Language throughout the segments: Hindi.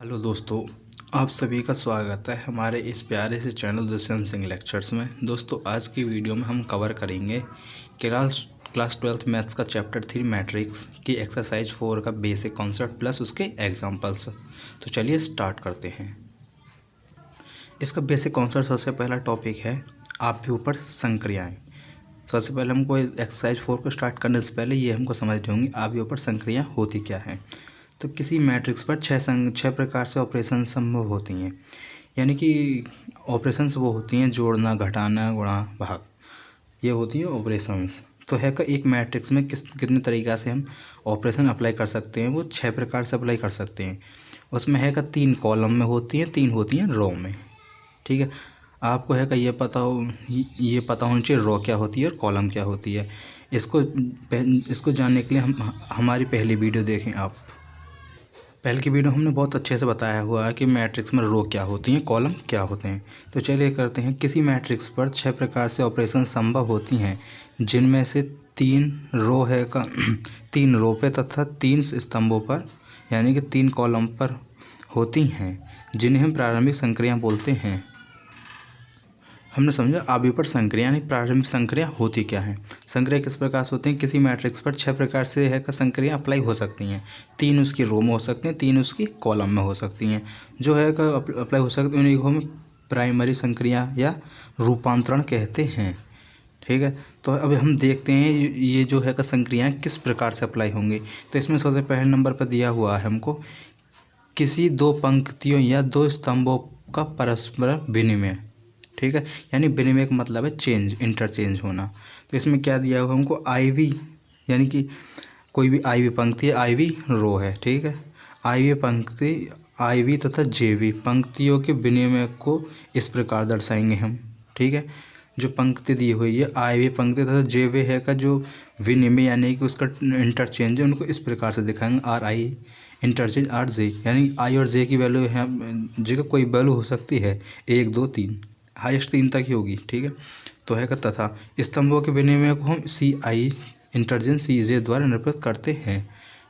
हेलो दोस्तों, आप सभी का स्वागत है हमारे इस प्यारे से चैनल दुष्यंत सिंह लेक्चर्स में। दोस्तों, आज की वीडियो में हम कवर करेंगे क्लास 12th मैथ्स का चैप्टर 3 मैट्रिक्स की एक्सरसाइज 4 का बेसिक कॉन्सेप्ट प्लस उसके एग्जांपल्स। तो चलिए स्टार्ट करते हैं। इसका बेसिक कॉन्सेप्ट सबसे पहला टॉपिक है आपके ऊपर संक्रियाएँ। सबसे पहले हमको एक्सरसाइज 4 को स्टार्ट करने से पहले ये हमको समझनी होंगी आपके ऊपर संक्रियाएँ होती क्या हैं। तो किसी मैट्रिक्स पर छः प्रकार से ऑपरेशन संभव होती हैं, यानी कि ऑपरेशंस वो होती हैं जोड़ना, घटाना, गुणा, भाग, ये होती है ऑपरेशंस। तो है का एक मैट्रिक्स में कितने तरीक़ा से हम ऑपरेशन अप्लाई कर सकते हैं, वो 6 प्रकार से अप्लाई कर सकते हैं। उसमें है का 3 कॉलम में होती हैं, 3 होती हैं रो में। ठीक है, आपको है का ये पता होना चाहिए रो क्या होती है और कॉलम क्या होती है। इसको जानने के लिए हमारी पहली वीडियो देखें आप। पहले की वीडियो हमने बहुत अच्छे से बताया हुआ है कि मैट्रिक्स में रो क्या होती हैं, कॉलम क्या होते हैं। तो चलिए करते हैं। किसी मैट्रिक्स पर 6 प्रकार से ऑपरेशन संभव होती हैं, जिनमें से 3 रो है का 3 रो पे तथा 3 स्तंभों पर, यानी कि 3 कॉलम पर होती हैं, जिन्हें हम प्रारंभिक संक्रियाएँ बोलते हैं। हमने समझा आगे पर संक्रिया यानी प्रारंभिक संक्रिया होती क्या है। संक्रिया किस प्रकार से होती हैं। किसी मैट्रिक्स पर 6 प्रकार से है का संक्रिया अप्लाई हो सकती हैं। 3 उसकी रो में हो सकती हैं, 3 उसकी कॉलम में हो सकती हैं। जो है का अप्लाई हो सकती है उन्हीं को हम प्राइमरी संक्रिया या रूपांतरण कहते हैं। ठीक है, तो अब हम देखते हैं ये जो है का संक्रियाएँ किस प्रकार से अप्लाई होंगी। तो इसमें सबसे पहले नंबर पर दिया हुआ है हमको किसी 2 पंक्तियों या 2 स्तंभों का परस्पर विनिमय। ठीक है, यानी विनिमय का मतलब है चेंज, इंटरचेंज होना। तो इसमें क्या दिया हुआ हमको IV, यानी कि कोई भी IV पंक्ति है, IV रो है। ठीक है, IV पंक्ति, IV तथा JV पंक्तियों के विनिमय को इस प्रकार दर्शाएंगे हम। ठीक है, जो पंक्ति दी हुई है IV पंक्ति तथा JV है का जो विनिमय यानी कि उसका इंटरचेंज है, उनको इस प्रकार से दिखाएंगे RI इंटरचेंज RJ, यानी I और J की वैल्यू है, J का कोई वैल्यू हो सकती है 1 2 3, हाईएस्ट 3 तक ही होगी। ठीक है, तो है का तथा स्तंभों के विनिमय को हम CI इंटरचेंज CJ द्वारा निरूपित करते हैं।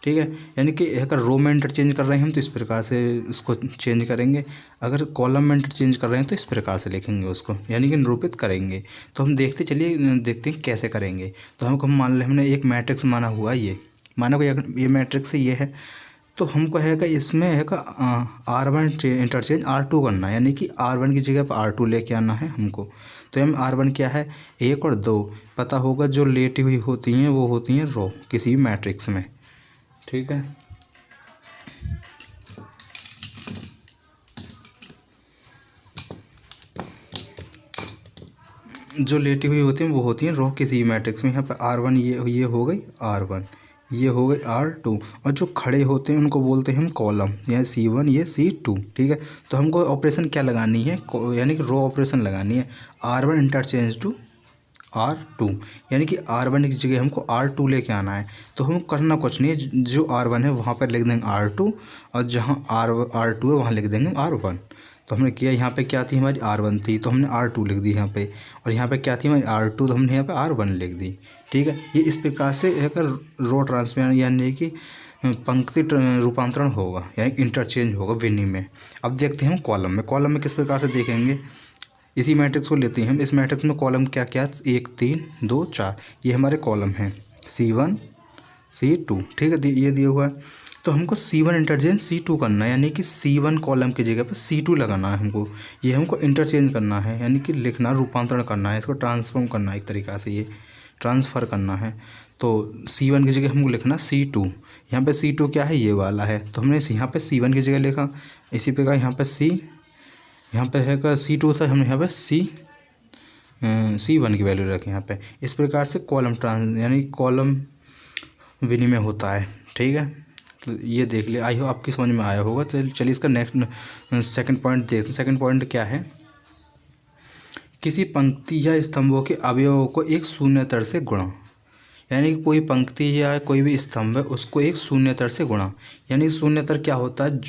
ठीक है, यानी कि है का रो में इंटरचेंज कर रहे हैं हम तो इस प्रकार से इसको चेंज करेंगे। अगर कॉलम में इंटरचेंज कर रहे हैं तो इस प्रकार से लिखेंगे उसको, यानी कि निरूपित करेंगे। तो हम देखते हैं कैसे करेंगे। तो हमको मान लें हमने एक मैट्रिक्स माना हुआ, ये माना ये मैट्रिक्स ये है, तो हमको है का इसमें है का R1 इंटरचेंज R2 करना है, यानी कि R1 की जगह पर R2 लेके आना है हमको। तो हम R1 क्या है 1 और 2 पता होगा, जो लेटी हुई होती हैं वो होती हैं रो किसी भी मैट्रिक्स में। ठीक है, जो लेटी हुई होती हैं वो होती हैं रो किसी भी मैट्रिक्स में। यहाँ पर R1 ये हो गई R1, ये हो गई R2, और जो खड़े होते हैं उनको बोलते हैं हम कॉलम, या C1 ये C2। ठीक है, तो हमको ऑपरेशन क्या लगानी है, यानी कि रो ऑपरेशन लगानी है। R1 इंटरचेंज टू R2, यानी कि R1 की जगह हमको R2 लेके आना है। तो हम करना कुछ नहीं है, जो R1 है वहाँ पर लिख देंगे R2, और जहाँ R2 है वहाँ लिख देंगे R1। तो हमने किया, यहाँ पे क्या थी हमारी R1 थी तो हमने R2 लिख दी यहाँ पे, और यहाँ पे क्या थी हमारी R2 तो हमने यहाँ पे R1 लिख दी। ठीक है, ये इस प्रकार से एक रो ट्रांसफर यानी कि पंक्ति रूपांतरण होगा, यानी इंटरचेंज होगा विनिमय। अब देखते हैं हम कॉलम में किस प्रकार से देखेंगे। इसी मैट्रिक्स को लेते हैं हम। इस मैट्रिक्स में कॉलम क्या क्या 1 3 2 4 ये हमारे कॉलम हैं, C1 C2। ठीक है, ये दिया हुआ है। तो हमको C1 इंटरचेंज C2 करना है, यानी कि C1 कॉलम की जगह पर C2 लगाना है हमको। ये हमको इंटरचेंज करना है, यानी कि लिखना, रूपांतरण करना है, इसको ट्रांसफॉर्म करना है, एक तरीक़ा से ये ट्रांसफ़र करना है। तो C1 की जगह हमको लिखना C2। यहाँ पे C2 क्या है, ये वाला है, तो हमने यहाँ पे C1 की जगह लिखा। इसी प्रकार यहाँ पे यहाँ पे है का C2 था, हमने यहाँ पे C1 की वैल्यू रखी यहाँ पे। इस प्रकार से यानी कॉलम विनिमय होता है। ठीक है, तो ये देख लिया, आई हो आपकी समझ में आया होगा। तो चलिए इसका नेक्स्ट सेकंड पॉइंट देखते हैं। सेकंड पॉइंट क्या है, किसी पंक्ति या स्तंभों के अवयवों को एक शून्यतर से गुणा, यानी कि कोई पंक्ति या कोई भी स्तंभ है उसको एक शून्यतर से गुणा। यानी शून्यतर क्या होता है,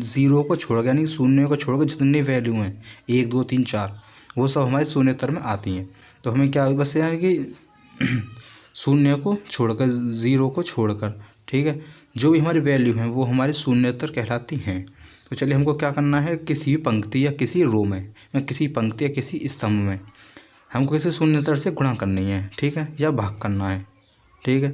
0 को छोड़कर, यानी शून्य को छोड़कर जितनी वैल्यू हैं 1 2 3 4 वो सब हमारे शून्यतर में आती हैं। तो हमें क्या बस, यानी कि शून्य को छोड़कर, 0 को छोड़कर, ठीक है, जो भी हमारी वैल्यू हैं वो हमारी शून्यतर कहलाती हैं। तो चलिए हमको क्या करना है, किसी भी पंक्ति या किसी रो में या किसी पंक्ति या किसी स्तंभ में हमको किसी शून्यतर से गुणा करनी है, ठीक है, या भाग करना है, ठीक है।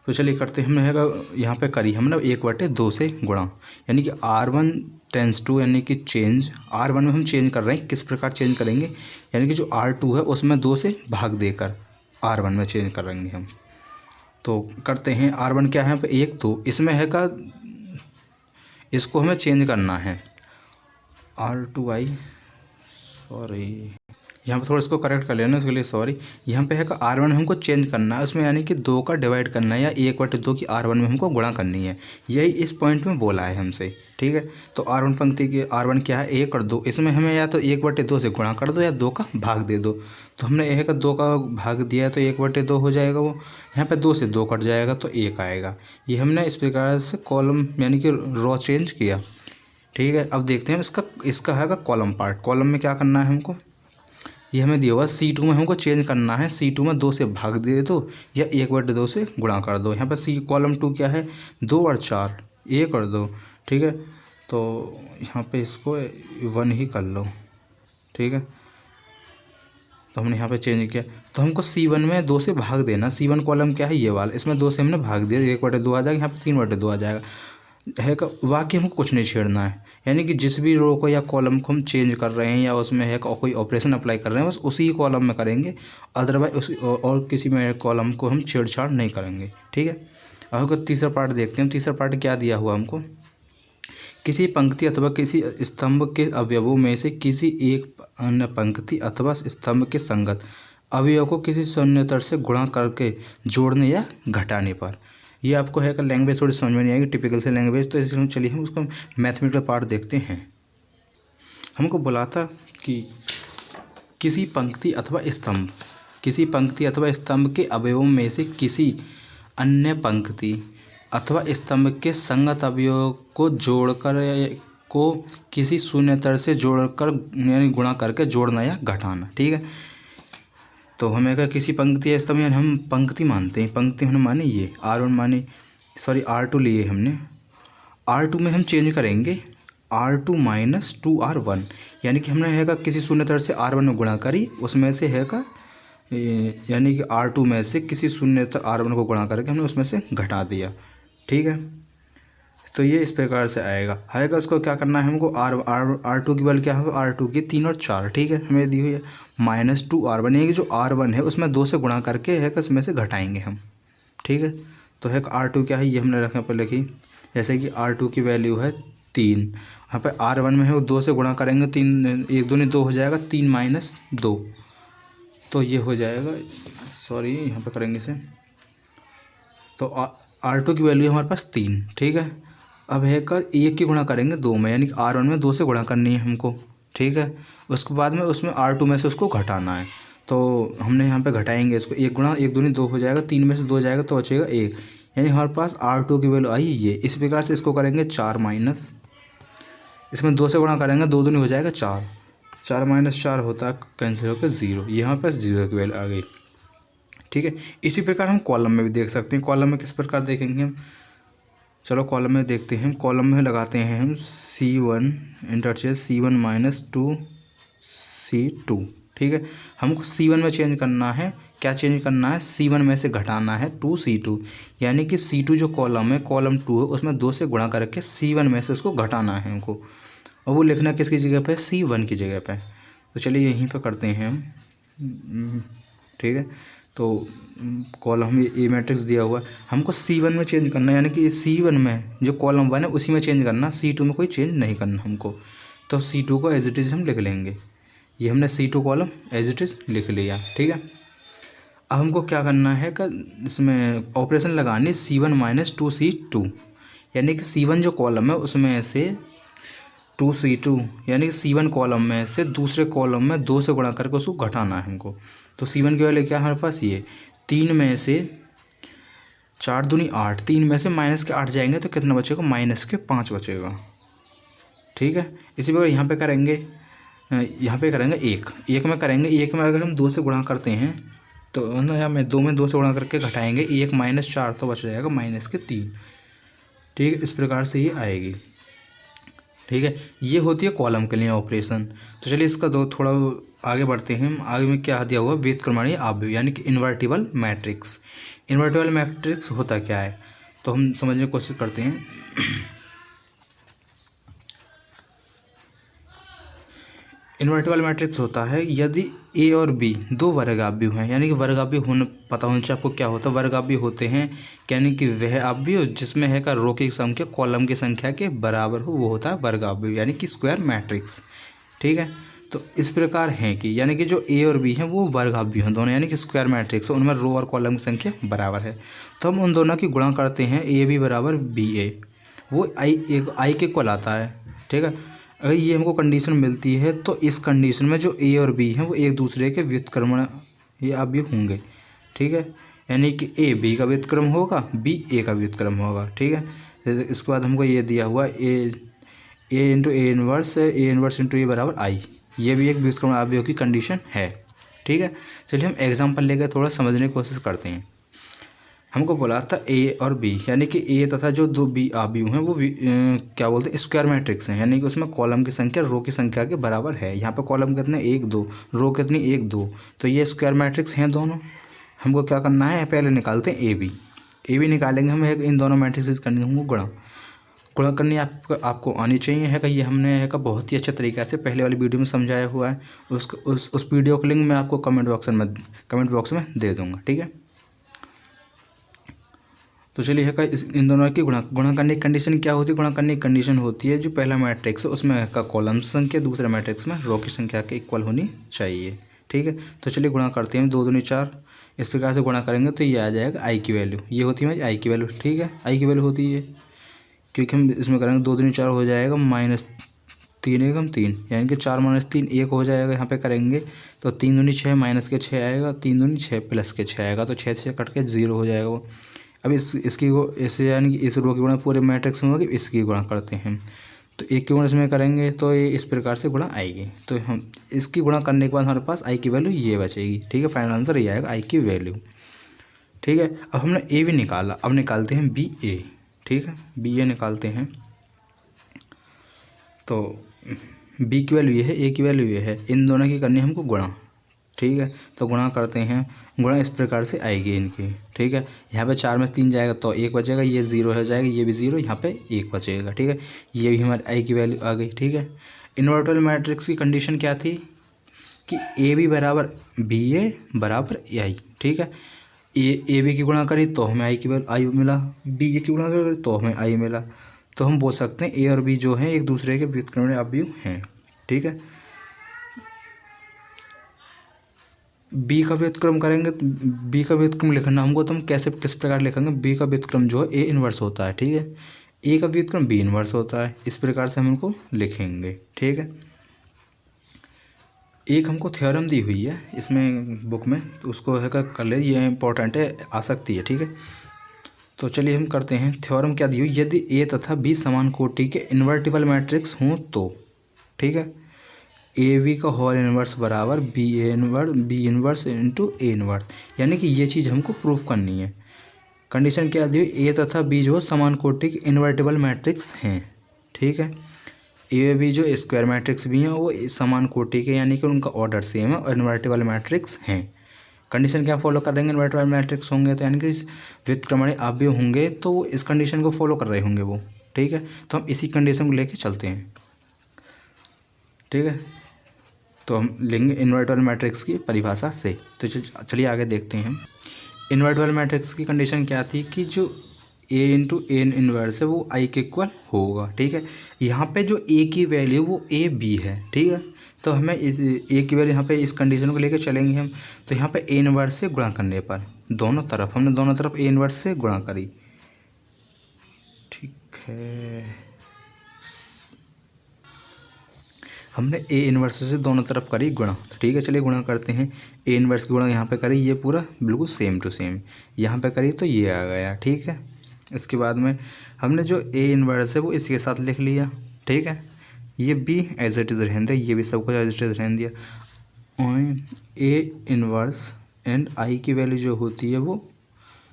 तो चलिए करते हैं। हमने है यहाँ पे करी हमने 1/2 से गुणा, यानी कि R1 टेंस टू, यानी कि चेंज R1 में हम चेंज कर रहे हैं। किस प्रकार चेंज करेंगे, यानी कि जो R2 है उसमें 2 से भाग देकर R1 में चेंज करेंगे हम। तो करते हैं। R1 क्या है यहाँ पे 1, 2, इसमें है का इसको हमें चेंज करना है R2i, सॉरी यहाँ पर थोड़ा इसको करेक्ट कर लेना, उसके लिए सॉरी। यहाँ पे है का R1 हमको चेंज करना है, उसमें यानी कि 2 का डिवाइड करना है या 1/2 की R1 में हमको गुणा करनी है। यही इस पॉइंट में बोला है हमसे, ठीक है। तो R1 पंक्ति की R1 क्या है 1 और 2, इसमें हमें या तो 1/2 से गुणा कर दो या 2 का भाग दे दो। तो हमने 2 का भाग दिया है तो 1/2 हो जाएगा वो, यहाँ पर 2 से 2 कट जाएगा तो 1 आएगा। ये हमने इस प्रकार से कॉलम यानी कि रो चेंज किया, ठीक है। अब देखते हैं इसका है कॉलम पार्ट। कॉलम में क्या करना है हमको, ये हमें दिया हुआ C2 में हमको चेंज करना है। C2 में 2 से भाग दे दो या 1/2 से गुणा कर दो। यहाँ पर कॉलम 2 क्या है 2 और 4, 1 और 2, ठीक है। तो यहाँ पे इसको 1 ही कर लो, ठीक है। तो हमने यहाँ पे चेंज किया, तो हमको C1 में 2 से भाग देना। C1 कॉलम क्या है ये वाला, इसमें 2 से हमने भाग दिया, 1/2 आ जाएगा, यहाँ पे 3/2 आ जाएगा है का। बाकी हमको कुछ नहीं छेड़ना है, यानी कि जिस भी रो को या कॉलम को हम चेंज कर रहे हैं या उसमें है कोई ऑपरेशन अप्लाई कर रहे हैं, बस उसी कॉलम में करेंगे। अदरवाइज उसी और किसी में कॉलम को हम छेड़छाड़ नहीं करेंगे, ठीक है। अब तीसरा पार्ट देखते हैं। तीसरा पार्ट क्या दिया हुआ हमको, किसी पंक्ति अथवा किसी स्तंभ के अवयवों में से किसी एक अन्य पंक्ति अथवा स्तंभ के संगत अवयव को किसी शून्यतर से गुणा करके जोड़ने या घटाने पर। ये आपको है कि लैंग्वेज थोड़ी समझ में नहीं आएगी, टिपिकल से लैंग्वेज, तो इसलिए चलिए हम उसको मैथमेटिकल पार्ट देखते हैं। हमको बोला था कि किसी पंक्ति अथवा स्तंभ के अवयवों में से किसी अन्य पंक्ति अथवा स्तंभ के संगत अवयव को किसी शून्यतर से जोड़कर यानी गुणा करके जोड़ना या घटाना, ठीक है। तो हमें का किसी पंक्ति या स्तंभ, हम पंक्ति मानते हैं, पंक्ति हमने मानी ये R2 लिए हमने। R2 में हम चेंज करेंगे R2 माइनस 2R1, यानी कि हमने है का किसी शून्यतर से R1 में गुणा करी, उसमें से है का यानी कि R2 में से किसी शून्यतर R1 को गुणा करके हमने उसमें से घटा दिया, ठीक है। तो ये इस प्रकार से आएगा। इसको क्या करना है हमको, R2 की वैल्यू क्या है, R2 की 3 और 4, ठीक है, हमें दी हुई है माइनस 2R1, यानी कि जो R1 है उसमें 2 से गुणा करके है कि इसमें से घटाएंगे हम, ठीक है। तो है R2 क्या है ये हमने रखने पर लिखी, जैसे कि R2 की वैल्यू है 3, यहाँ पर R1 में है वो 2 से गुणा करेंगे, 3 1 दूनी 2 हो जाएगा, 3 माइनस 2, तो ये हो जाएगा, सॉरी यहाँ पर करेंगे इसे। तो R2 की वैल्यू हमारे पास 3, ठीक है। अब है का 1 की गुणा करेंगे 2 में, यानी कि R1 में 2 से गुणा करनी है हमको, ठीक है। उसके बाद में उसमें R2 में से उसको घटाना है, तो हमने यहाँ पे घटाएंगे इसको, 1 गुणा 1 दूनी 2 हो जाएगा, 3 में से 2 जाएगा तो बचेगा 1, यानी हमारे पास R2 की वैल्यू आई ये। इस प्रकार से इसको करेंगे 4 माइनस, इसमें 2 से गुणा करेंगे 2 दूनी हो जाएगा 4, 4 माइनस 4 होता है कैंसिल होकर 0, यहाँ पर 0 की वैल्यू आ गई, ठीक है। इसी प्रकार हम कॉलम में भी देख सकते हैं। कॉलम में किस प्रकार देखेंगे हम, चलो कॉलम में देखते हैं। कॉलम में लगाते हैं हम C1 interchange C1 minus 2C2, ठीक है। हमको C1 में चेंज करना है, क्या चेंज करना है, C1 में से घटाना है 2C2, यानी कि C2 जो कॉलम है कॉलम 2 है उसमें 2 से गुणा करके C1 में से उसको घटाना है हमको, और वो लिखना किसकी जगह पे, C1 की जगह पे। तो चलिए यहीं पे करते हैं हम, ठीक है। तो कॉलम ये मैट्रिक्स दिया हुआ है, हमको C1 में चेंज करना है, यानी कि C1 में जो कॉलम 1 है उसी में चेंज करना, C2 में कोई चेंज नहीं करना हमको। तो C2 को एज इट इज़ हम लिख लेंगे, ये हमने C2 column as it is लिख लिया, ठीक है। अब हमको क्या करना है कि इसमें ऑपरेशन लगानी C1 माइनस 2C2, यानी कि C1 जो कॉलम है उसमें से 2C2, यानी कि C1 कॉलम में से दूसरे कॉलम में 2 से गुणा करके उसको घटाना है हमको। तो C1 की वैल्यू क्या है हमारे पास, ये 3 में से 4 दूनी 8, 3 में से माइनस के 8 जाएंगे तो कितना बचेगा, माइनस के 5 बचेगा, ठीक है। इसी प्रकार यहाँ पे करेंगे 1 में करेंगे, 1 में अगर हम 2 से गुणा करते हैं तो ना या मैं 2 में 2 से गुणा करके घटाएंगे, 1 माइनस 4 तो बच जाएगा माइनस के 3, ठीक है। इस प्रकार से ये आएगी, ठीक है। ये होती है कॉलम के लिए ऑपरेशन। तो चलिए इसका दो थोड़ा आगे बढ़ते हैं। आगे में क्या दिया हुआ, व्युत्क्रमणीय अवयव यानी कि इन्वर्टिबल मैट्रिक्स। इन्वर्टिबल मैट्रिक्स होता क्या है, तो हम समझने की कोशिश करते हैं। इन्वर्टिबल मैट्रिक्स होता है यदि ए और बी दो वर्गाव्यव हैं, यानी कि वर्गाव्यव होने पता होना चाहिए आपको क्या होता है। वर्गाव्यव होते हैं यानी कि वह अव्यव जिसमें है का रो की संख्या कॉलम की संख्या के बराबर हो, वो होता है वर्गाव्यव यानी कि स्क्वायर मैट्रिक्स। ठीक है। तो इस प्रकार है कि यानी कि जो ए और बी हैं वो वर्गाव्यव हैं दोनों, यानी कि स्क्वायर मैट्रिक्स, उनमें रो और कॉलम की संख्या बराबर है। तो हम उन दोनों की गुणा करते हैं, ए बी बराबर बी ए, वो आई के इक्वल आता है। ठीक है। अगर ये हमको कंडीशन मिलती है तो इस कंडीशन में जो ए और बी हैं वो एक दूसरे के व्युत्क्रमण ये अवयव होंगे। ठीक है। यानी कि ए बी का व्युत्क्रम होगा, बी ए का व्युत्क्रम होगा। ठीक है। इसके बाद हमको ये दिया हुआ ए इंटू ए इनवर्स इंटू ए बराबर आई, ये भी एक व्युत्क्रमण अवयव की कंडीशन है। ठीक है। चलिए हम एग्जाम्पल लेकर थोड़ा समझने की कोशिश करते हैं। हमको बोला था ए और बी, यानी कि ए तथा जो दो बी अवयव हैं वो क्या बोलते हैं, स्क्वायर मैट्रिक्स हैं, यानी कि उसमें कॉलम की संख्या रो की संख्या के बराबर है। यहाँ पे कॉलम कितने, 1 2, रो कितनी 1 2, तो ये स्क्वायर मैट्रिक्स हैं दोनों। हमको क्या करना है, पहले निकालते हैं ए बी निकालेंगे हम, इन दोनों मैट्रिक्स करनी हमको गुणा करनी आपको आनी चाहिए है कि ये हमने है का बहुत ही अच्छे तरीके से पहले वाली वीडियो में समझाया हुआ है। उस वीडियो का लिंक मैं आपको कमेंट बॉक्स में दे दूँगा। ठीक है। तो चलिए है का इन दोनों की गुणा करने की कंडीशन क्या होती है, गुणा करने की कंडीशन होती है जो पहला मैट्रिक्स है उसमें का कॉलम संख्या दूसरे मैट्रिक्स में रो की संख्या के इक्वल होनी चाहिए। ठीक है। तो चलिए गुणा करते हैं, 2 दूनी 4, इस प्रकार से गुणा करेंगे तो ये आ जाएगा आई की वैल्यू, ये होती है आई की वैल्यू। ठीक है। आई की वैल्यू होती है क्योंकि हम इसमें करेंगे 2 दूनी 4 हो जाएगा -3 एकम 3, यानी कि 4 - 3 1 हो जाएगा। यहाँ पे करेंगे तो 3 दूनी 6 माइनस के 6 आएगा, 3 दूनी 6 प्लस के 6 आएगा, तो 6 से कट के 0 हो जाएगा वो। अब इससे यानी कि इस रो की गुणा पूरे मैट्रिक्स में होगी, इसकी गुणा करते हैं तो एक की गुणा इसमें करेंगे तो ये इस प्रकार से गुणा आएगी। तो हम इसकी गुणा करने के बाद हमारे पास आई की वैल्यू ये बचेगी। ठीक है। फाइनल आंसर ये आएगा आई की वैल्यू। ठीक है। अब हमने ए भी निकाला, अब निकालते हैं बी ए। ठीक है। बी ए निकालते हैं तो बी की वैल्यू ये है, ए की वैल्यू ये है, इन दोनों की करनी हमको गुणा। ठीक है। तो गुणा करते हैं, गुणा इस प्रकार से आएगी इनकी। ठीक है। यहाँ पे 4 में 3 जाएगा तो 1 बचेगा, ये 0 हो जाएगा, ये भी 0, यहाँ पे 1 बचेगा। ठीक है। ये भी हमारी आई की वैल्यू आ गई। ठीक है। इन्वर्टिबल मैट्रिक्स की कंडीशन क्या थी कि ए बी बराबर बी ए बराबर आई। ठीक है। ए बी की गुणा करी तो हमें आई की वैल्यू आई मिला, बी ए की गुणा करी तो हमें आई मिला। तो हम बोल सकते हैं ए और बी जो हैं एक दूसरे के व्युत्क्रमणीय अवयव हैं। ठीक है। बी का व्युत्क्रम करेंगे, बी का व्युत्क्रम लिखना हमको, तो हम किस प्रकार लिखेंगे, बी का व्युत्क्रम जो है ए इन्वर्स होता है। ठीक है। ए का व्युत्क्रम बी इन्वर्स होता है, इस प्रकार से हम इनको लिखेंगे। ठीक है। एक हमको थ्योरम दी हुई है इसमें बुक में, तो उसको है कर ले, ये इंपॉर्टेंट है, आ सकती है। ठीक है। तो चलिए हम करते हैं। थ्योरम क्या दी हुई, यदि ए तथा बी समान कोटि के इन्वर्टिबल मैट्रिक्स हों तो। ठीक है। ए बी का होल इन्वर्स बराबर B inverse into A inverse, यानी कि ये चीज़ हमको प्रूफ करनी है। कंडीशन क्या दी हुई, ए तथा बी जो समान कोटि के इन्वर्टिबल मैट्रिक्स हैं। ठीक है। ए बी जो स्क्वायर मैट्रिक्स भी हैं वो समान कोटि के, यानी कि उनका ऑर्डर सेम है और इन्वर्टिबल मैट्रिक्स हैं। कंडीशन क्या फॉलो कर देंगे, इन्वर्टिबल मैट्रिक्स होंगे तो यानी कि व्युत्क्रमणीय अवयव होंगे तो वो इस कंडीशन को फॉलो कर रहे होंगे वो। ठीक है। तो हम इसी कंडीशन को लेके चलते हैं। ठीक है। तो हम लेंगे इन्वर्टिबल मैट्रिक्स की परिभाषा से। तो चलिए आगे देखते हैं। इन्वर्टिबल मैट्रिक्स की कंडीशन क्या थी कि जो ए इंटू एन इन्वर्स है वो आई के इक्वल होगा। ठीक है। यहाँ पे जो ए की वैल्यू वो ए बी है। ठीक है। तो हमें इस ए की वैल्यू यहाँ पे इस कंडीशन को लेकर चलेंगे हम। तो यहाँ पे ए इन्वर्स से गुणा करने पर हमने दोनों तरफ ए इन्वर्स से गुणा करी। ठीक है। हमने ए इन्वर्स से दोनों तरफ करी गुणा। तो ठीक है। चलिए गुणा करते हैं। ए इन्वर्स की गुणा यहाँ पे करी, ये पूरा बिल्कुल सेम टू सेम यहाँ पे करी तो ये आ गया। ठीक है। इसके बाद में हमने जो ए इन्वर्स है वो इसके साथ लिख लिया। ठीक है। ये बी एज इट इज़ रहने दिया, ये भी सब कुछ एज इट इज़ रहने दिया। ए इन्वर्स एंड आई की वैल्यू जो होती है वो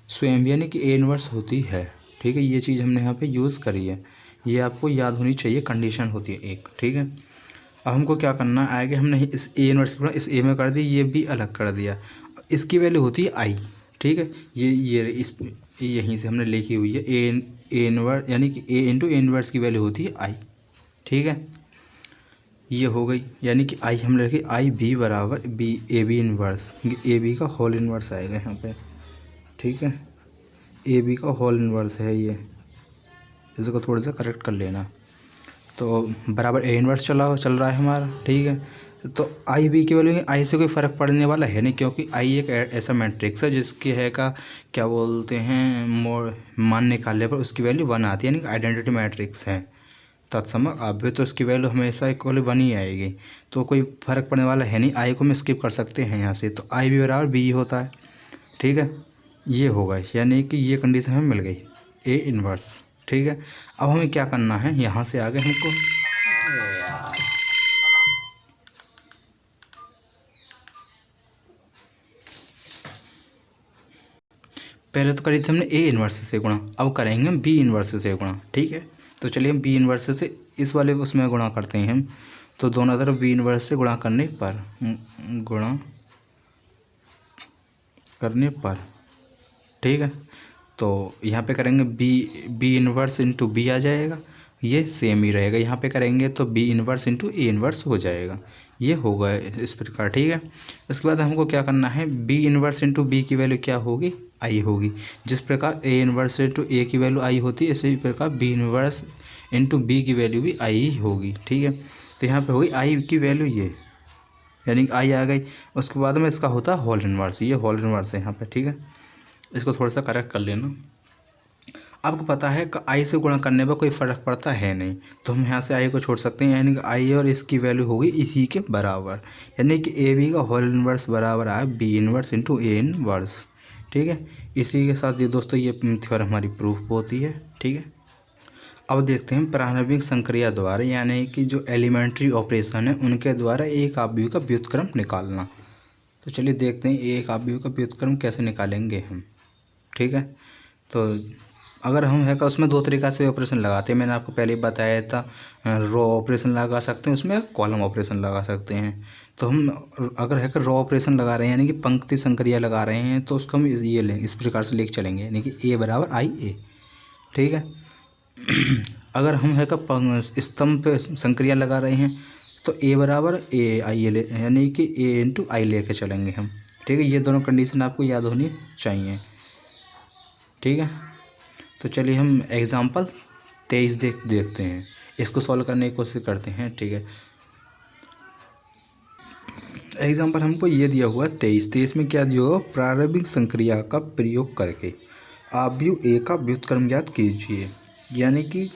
स्वयं यानी कि ए इन्वर्स होती है। ठीक है। ये चीज़ हमने यहाँ पे यूज़ करी है, ये आपको याद होनी चाहिए, कंडीशन होती है एक, ठीक है। अब हमको क्या करना है, आगे हमने इस ए इनवर्स को इस ए में कर दी, ये भी अलग कर दिया। इसकी वैल्यू होती है आई, ठीक है। ये इस यहीं से हमने लिखी हुई है ए इनवर्स, यानी कि ए इंटू ए इनवर्स की वैल्यू होती है आई, ठीक है। ये हो गई, यानी कि आई हमने रखी आई बी बराबर B A B inverse, A B का होल इनवर्स आएगा यहाँ पे, ठीक है। ए बी का होल इनवर्स है ये, इसको थोड़ा सा करेक्ट कर लेना। तो बराबर ए इनवर्स चल रहा है हमारा, ठीक है। तो आई बी की वैल्यू आई से कोई फ़र्क पड़ने वाला है नहीं, क्योंकि आई एक ऐसा मैट्रिक्स है जिसके है का क्या बोलते हैं मान निकालने पर उसकी वैल्यू 1 आती है, यानी कि आइडेंटिटी मैट्रिक्स है। तत्समक आप भी तो उसकी वैल्यू हमेशा इक्वल 1 ही आएगी, तो कोई फ़र्क पड़ने वाला है नहीं। आई को हम स्किप कर सकते हैं यहाँ से, तो आई बी बराबर बी होता है, ठीक है। ये होगा, यानी कि ये कंडीशन हमें मिल गई ए इनवर्स, ठीक है। अब हमें क्या करना है, यहाँ से आगे हमको पहले तो करी थी हमने ए इनवर्स से गुणा, अब करेंगे हम बी इनवर्स से गुणा, ठीक है। तो चलिए हम बी इनवर्स से इस वाले उसमें गुणा करते हैं हम। तो दोनों तरफ बी इनवर्स से गुणा करने पर ठीक है। तो यहाँ पे करेंगे बी इनवर्स इंटू बी आ जाएगा, ये सेम ही रहेगा। यहाँ पे करेंगे तो B inverse into A inverse हो जाएगा, ये होगा इस प्रकार, ठीक है। इसके बाद हमको क्या करना है, बी इनवर्स इंटू बी की वैल्यू क्या होगी, आई होगी। जिस प्रकार ए इनवर्स इंटू ए की वैल्यू आई होती है, इसी प्रकार बी इनवर्स इंटू बी की वैल्यू भी आई ही होगी, ठीक है। तो यहाँ पे होगी आई की वैल्यू ये, यानी कि आई आ गई। उसके बाद में इसका होता है होल इनवर्स, ये होल इनवर्स है यहाँ पे, ठीक है। इसको थोड़ा सा करेक्ट कर लेना। आपको पता है कि आई से गुणा करने पर कोई फ़र्क पड़ता है नहीं, तो हम यहाँ से आई को छोड़ सकते हैं, यानी कि आई और इसकी वैल्यू होगी इसी के बराबर, यानी कि ए बी का होल इनवर्स बराबर आया B inverse into A inverse, ठीक है। इसी के साथ ये दोस्तों ये थ्योरम हमारी प्रूफ होती है, ठीक है। अब देखते हैं प्रारंभिक संक्रिया द्वारा, यानी कि जो एलिमेंट्री ऑपरेशन है उनके द्वारा एक आव्यूह का व्युत्क्रम निकालना। तो चलिए देखते हैं एक आव्यूह का व्युत्क्रम कैसे निकालेंगे हम, ठीक है। तो अगर हम है का उसमें दो तरीक़ा से ऑपरेशन लगाते हैं, मैंने आपको पहले ही बताया था। रो ऑपरेशन लगा सकते हैं उसमें, कॉलम ऑपरेशन लगा सकते हैं। तो हम अगर है का रो ऑपरेशन लगा रहे हैं, यानी कि पंक्ति संक्रिया लगा रहे हैं, तो उसको हम ये लेंगे, इस प्रकार से लेके चलेंगे, यानी कि ए बराबर आई ए, ठीक है। अगर हम है का स्तंभ पे संक्रिया लगा रहे हैं, तो ए बराबर ए आई ए, यानी कि ए इंटू आई लेके चलेंगे हम, ठीक है। ये दोनों कंडीशन आपको याद होनी चाहिए, ठीक है। तो चलिए हम एग्जाम्पल 23 देखते हैं, इसको सॉल्व करने की कोशिश करते हैं, ठीक है। एग्जाम्पल हमको ये दिया हुआ है 23 में क्या दिया हुआ, प्रारंभिक संक्रिया का प्रयोग करके आव्यूह ए का व्युत्क्रम ज्ञात कीजिए। यानी कि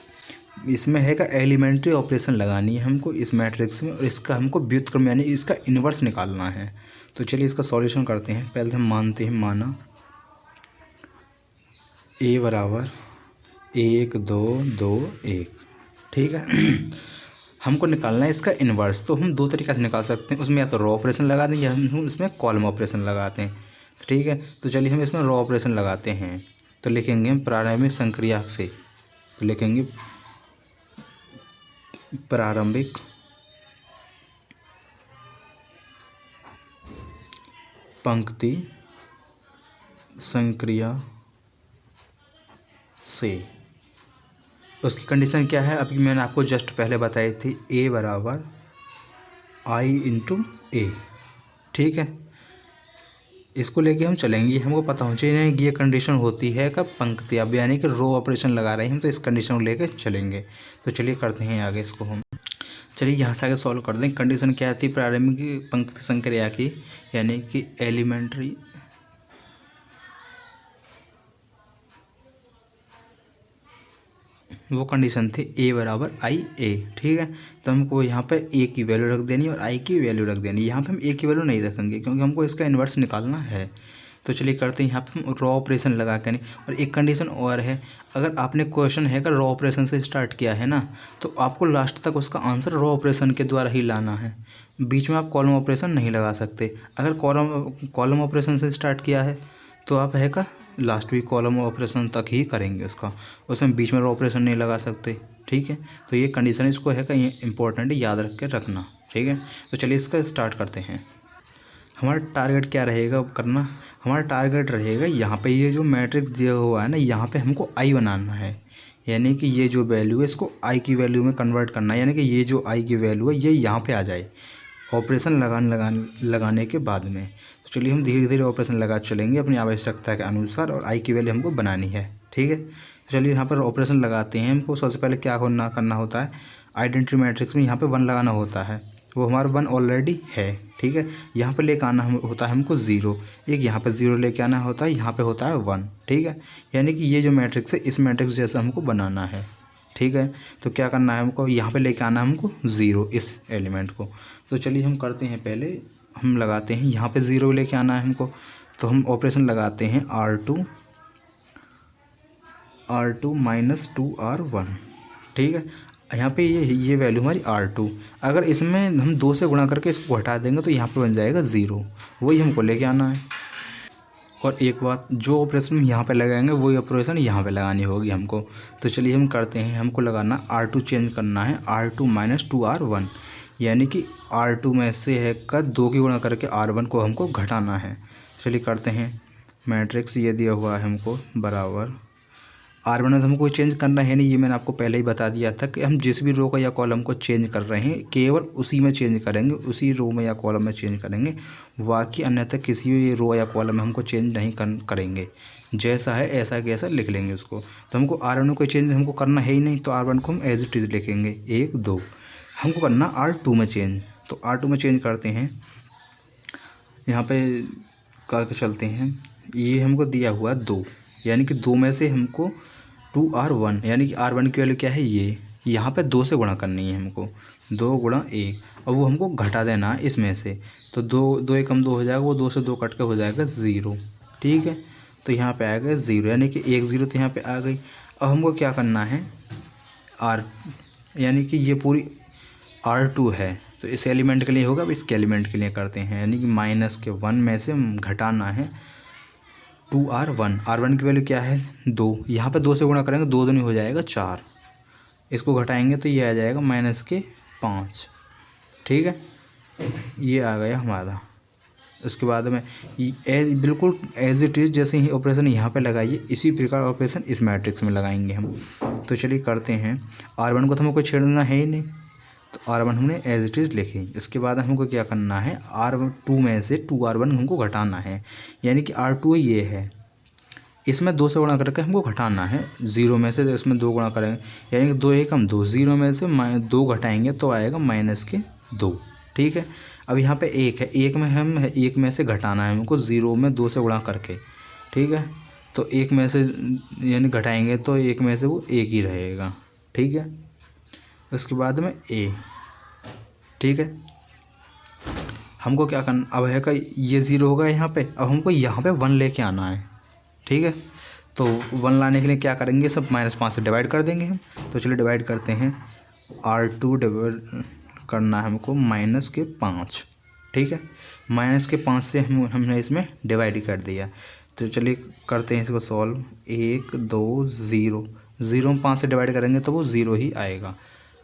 इसमें है का एलिमेंट्री ऑपरेशन लगानी है हमको इस मैट्रिक्स में, और इसका हमको व्युत्क्रम यानी इसका इन्वर्स निकालना है। तो चलिए इसका सॉल्यूशन करते हैं। पहले हम मानते हैं, माना ए बराबर 1 2 2 1, ठीक है। हमको निकालना है इसका इन्वर्स, तो हम दो तरीक़े से निकाल सकते हैं, उसमें या तो रो ऑपरेशन लगा दें या हम इसमें कॉलम ऑपरेशन लगाते हैं, ठीक है। तो चलिए हम इसमें रो ऑपरेशन लगाते हैं। तो लिखेंगे हम प्रारंभिक संक्रिया से, तो लिखेंगे प्रारंभिक पंक्ति संक्रिया से। उसकी कंडीशन क्या है, अभी मैंने आपको जस्ट पहले बताई थी, ए बराबर आई इंटू ए, ठीक है। इसको लेके हम चलेंगे, हमको पता होना चाहिए ये कंडीशन होती है कब पंक्ति, अब यानी कि रो ऑपरेशन लगा रहे हैं हम, तो इस कंडीशन को लेकर चलेंगे। तो चलिए करते हैं आगे इसको हम, चलिए यहाँ से आगे सॉल्व कर दें। कंडीशन क्या थी प्रारंभिक पंक्ति संक्रिया की, यानी कि एलिमेंट्री वो कंडीशन थी ए बराबर आई ए, ठीक है। तो हमको यहाँ पे ए की वैल्यू रख देनी और आई की वैल्यू रख देनी। यहाँ पे हम ए की वैल्यू नहीं रखेंगे क्योंकि हमको इसका इन्वर्स निकालना है। तो चलिए करते हैं, यहाँ पे हम रो ऑपरेशन लगा कर नहीं। और एक कंडीशन और है, अगर आपने क्वेश्चन है का रो ऑपरेशन से स्टार्ट किया है ना, तो आपको लास्ट तक उसका आंसर रो ऑपरेशन के द्वारा ही लाना है, बीच में आप कॉलम ऑपरेशन नहीं लगा सकते। अगर कॉलम ऑपरेशन से स्टार्ट किया है तो आप है का लास्ट वीक कॉलम ऑपरेशन तक ही करेंगे उसका, उसमें बीच में ऑपरेशन नहीं लगा सकते। ठीक है, तो ये कंडीशन इसको है का ये इंपॉर्टेंट याद रख के रखना। ठीक है, तो चलिए इसका स्टार्ट करते हैं। हमारा टारगेट क्या रहेगा करना, हमारा टारगेट रहेगा यहाँ पे ये जो मैट्रिक्स दिया हुआ है ना, यहाँ पे हमको आई बनाना है, यानी कि ये जो वैल्यू है इसको आई की वैल्यू में कन्वर्ट करना है, यानी कि ये जो आई की वैल्यू है ये यहाँ पे आ जाए ऑपरेशन लगाने के बाद में। तो चलिए हम धीरे धीरे ऑपरेशन लगा चलेंगे अपनी आवश्यकता के अनुसार, और आई की वैल्यू हमको बनानी है। ठीक है, तो चलिए यहाँ पर ऑपरेशन लगाते हैं। हमको सबसे पहले क्या करना होता है, आइडेंटिटी मैट्रिक्स में यहाँ पे 1 लगाना होता है, वो हमारा 1 ऑलरेडी है। ठीक है, यहाँ पे लेके आना होता है हमको 0, एक यहाँ पे 0 लेके आना होता है, यहाँ पे होता है 1। ठीक है, यानी कि ये जो मैट्रिक्स है इस मैट्रिक्स जैसा हमको बनाना है। ठीक है, तो क्या करना है हमको, यहाँ पे लेके आना है हमको 0 इस एलिमेंट को। तो चलिए हम करते हैं, पहले हम लगाते हैं यहाँ पे 0 लेके आना है हमको, तो हम ऑपरेशन लगाते हैं R2 माइनस 2R1। ठीक है, यहाँ पे ये वैल्यू हमारी R2, अगर इसमें हम 2 से गुणा करके इसको हटा देंगे तो यहाँ पे बन जाएगा 0, वही हमको लेके आना है। और एक बात, जो ऑपरेशन हम यहाँ पे लगाएंगे वही ऑपरेशन यहाँ पे लगानी होगी हमको। तो चलिए हम करते हैं, हमको लगाना R2 चेंज करना है R2 माइनस 2R1, यानी कि R2 में से है का 2 की गुणा करके R1 को हमको घटाना है। चलिए करते हैं, मैट्रिक्स ये दिया हुआ है हमको बराबर R1 में हमको कोई चेंज करना है नहीं, ये मैंने आपको पहले ही बता दिया था कि हम जिस भी रो को या कॉलम को चेंज कर रहे हैं केवल उसी में चेंज करेंगे, उसी रो में या कॉलम में चेंज करेंगे, बाकी अन्यथा किसी भी रो या कॉलम में हमको चेंज नहीं करेंगे, जैसा है ऐसा कैसा लिख लेंगे उसको। तो हमको R1 में कोई चेंज हमको करना है ही नहीं, तो R1 को हम एज इट इज़ लिखेंगे 1 2। हमको करना R2 में चेंज, तो R2 में चेंज करते हैं, यहाँ पे करके चलते हैं। ये हमको दिया हुआ 2, यानी कि 2 में से हमको 2R1, यानी कि R1 की वैल्यू क्या है ये, यहाँ पे 2 से गुणा करनी है हमको, 2 गुणा 1, और वो हमको घटा देना है इसमें से। तो 2 1 कम 2 हो जाएगा, वो 2 से 2 कट के हो जाएगा 0। ठीक है, तो यहाँ पे आएगा 0, यानी कि 1 0 तो यहाँ पे आ गई। अब हमको क्या करना है, यानी कि ये पूरी R2 है, तो इस एलिमेंट के लिए होगा, अब इसके एलिमेंट के लिए करते हैं, यानी कि माइनस के 1 में से घटाना है 2R1। R1 की वैल्यू क्या है 2, यहाँ पे 2 से गुणा करेंगे 2 दूनी हो जाएगा 4, इसको घटाएंगे तो ये आ जाएगा माइनस के 5। ठीक है, ये आ गया हमारा। उसके बाद में बिल्कुल एज इट इज़ जैसे ही ऑपरेशन यहाँ पे लगाइए, इसी प्रकार ऑपरेशन इस मैट्रिक्स में लगाएंगे हम। तो चलिए करते हैं, R1 को तो हमको छेड़ना है ही नहीं, तो R1 हमने एज इट इज़ लिखी। इसके बाद हमको क्या करना है, R2 में से 2R1 हमको घटाना है, यानी कि R2 ये है, इसमें 2 से गुणा करके हमको घटाना है 0 में से, तो इसमें 2 गुणा करेंगे, यानी कि 2 1 हम 2, 0 में से 2 घटाएंगे तो आएगा माइनस के 2। ठीक है, अब यहाँ पे 1 है, 1 में हम 1 में से घटाना है हमको 0 में 2 से गुणा करके। ठीक है, तो 1 में से यानी घटाएंगे तो 1 में से वो 1 ही रहेगा। ठीक है, उसके बाद में A। ठीक है, हमको क्या करना, अब है का ये 0 होगा यहाँ पे, अब हमको यहाँ पे 1 लेके आना है। ठीक है, तो 1 लाने के लिए क्या करेंगे, सब -5 से डिवाइड कर देंगे हम। तो चलिए डिवाइड करते हैं, R2 डिवाइड करना है हमको -5। ठीक है, -5 से हमने इसमें डिवाइड कर दिया। तो चलिए करते हैं इसको सॉल्व, 1 2 0, 0 में 5 से डिवाइड करेंगे तो वो 0 ही आएगा,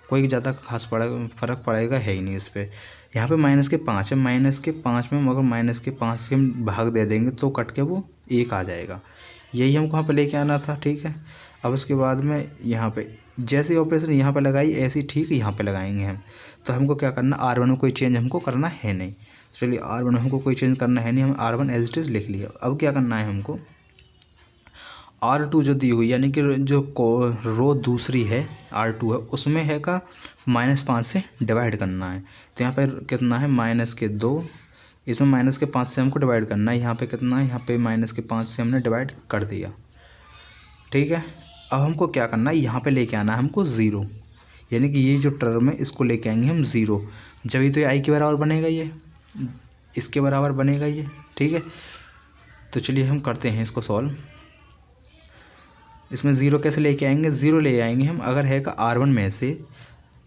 कोई ज़्यादा खास फ़र्क पड़ेगा है ही नहीं इस पर। यहाँ पे -5 है, -5 में मगर -5 से हम भाग दे देंगे तो कट के वो 1 आ जाएगा, यही हमको यहाँ पे लेके आना था। ठीक है, अब उसके बाद में यहाँ पे जैसे ऑपरेशन यहाँ पे लगाई ऐसे ठीक यहाँ पे लगाएंगे हम। तो हमको क्या करना, R1 में कोई चेंज हमको करना है नहीं, चलिए R1 में हमको कोई चेंज करना है नहीं, हम R1 एज इट इज़ लिख लिया। अब क्या करना है हमको, R2 जो दी हुई यानी कि जो रो दूसरी है R2 है, उसमें है का -5 से डिवाइड करना है। तो यहाँ पे कितना है -2, इसमें -5 से हमको डिवाइड करना है। यहाँ पे कितना है, यहाँ पे -5 से हमने डिवाइड कर दिया। ठीक है, अब हमको क्या करना है, यहाँ पे लेके आना है हमको 0, यानी कि ये जो टर्म है इसको लेके आएंगे हम 0, जब तो ये आई के बराबर बनेगा, ये इसके बराबर बनेगा ये। ठीक है, तो चलिए हम करते हैं इसको सॉल्व। इसमें 0 कैसे लेके आएंगे, 0 ले आएंगे हम, अगर है का R1 में से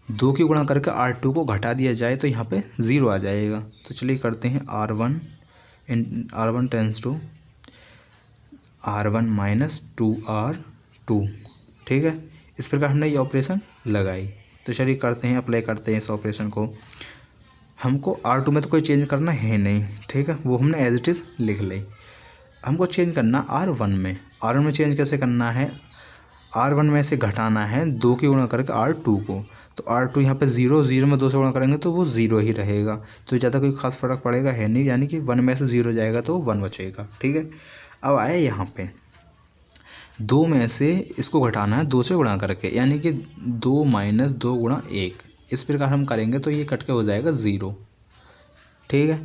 2 की गुणा करके R2 को घटा दिया जाए तो यहाँ पे 0 आ जाएगा। तो चलिए करते हैं, R1 tense to R1 minus 2R2। ठीक है, इस प्रकार हमने ये ऑपरेशन लगाई। तो चलिए करते हैं, अप्लाई करते हैं इस ऑपरेशन को। हमको R2 में तो कोई चेंज करना है नहीं, ठीक है, वो हमने एज इट इज़ लिख ली। हमको चेंज करना R1 में। R1 में चेंज कैसे करना है, R1 में से घटाना है 2 की गुणा करके R2 को। तो R2 यहाँ पे 0 0 में 2 से गुणा करेंगे तो वो 0 ही रहेगा, तो ज़्यादा कोई खास फर्क पड़ेगा है नहीं, यानी कि 1 में से 0 जाएगा तो 1 बचेगा। ठीक है, अब आए यहाँ पे 2 में से इसको घटाना है 2 से गुणा करके, यानी कि 2 माइनस 2 गुणा 1। इस प्रकार हम करेंगे तो ये कट के हो जाएगा 0। ठीक है,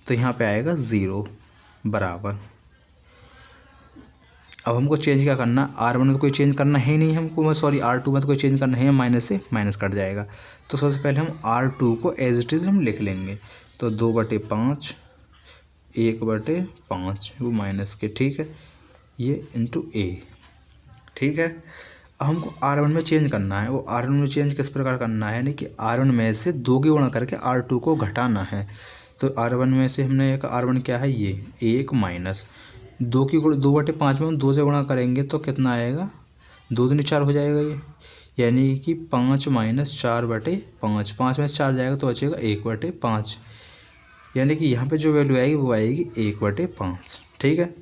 तो यहाँ पे आएगा 0 बराबर। अब हमको चेंज क्या करना, R1 में तो कोई चेंज करना है नहीं हमको, सॉरी R2 में तो कोई चेंज करना है, माइनस से माइनस कट जाएगा। तो सबसे पहले हम R2 को एज इट इज़ हम लिख लेंगे। तो 2/5 1/5 वो माइनस के, ठीक है, ये इंटू A। ठीक है, अब हमको R1 में चेंज करना है। वो R1 में चेंज किस प्रकार करना है, यानी कि R1 में से 2 की गुणा करके R2 को घटाना है। तो R1 में से हमने एक R1 क्या है, ये 1 माइनस 2/5 में हम 2 से गुणा करेंगे तो कितना आएगा, 2 दूनी 4 हो जाएगा ये, यानी कि 5 माइनस 4/5। 5 में से 4 जाएगा तो बचेगा 1/5, यानी कि यहाँ पे जो वैल्यू आएगी वो आएगी 1/5। ठीक है,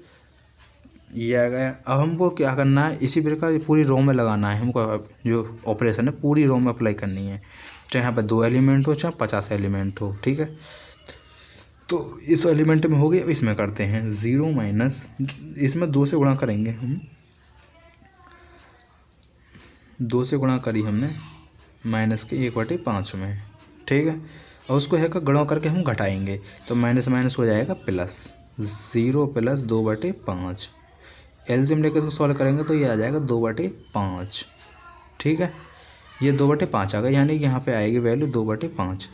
ये आ गया। अब हमको क्या करना है, इसी प्रकार पूरी रो में लगाना है हमको। जो ऑपरेशन है पूरी रो में अप्लाई करनी है, चाहे यहाँ पर 2 एलिमेंट हो चाहे 50 एलिमेंट हो। ठीक है, तो इस एलिमेंट में हो गया, इसमें करते हैं 0 माइनस, इसमें 2 से गुणा करेंगे हम, 2 से गुणा करी हमने माइनस के 1/5 में। ठीक है, और उसको है का गुणा करके हम घटाएंगे तो माइनस माइनस हो जाएगा प्लस, 0 प्लस 2/5। एलसीएम लेकर इसको सॉल्व करेंगे तो ये आ जाएगा 2/5। ठीक है, ये 2/5 आ गया, यानी कि यहाँ पे आएगी वैल्यू 2/5।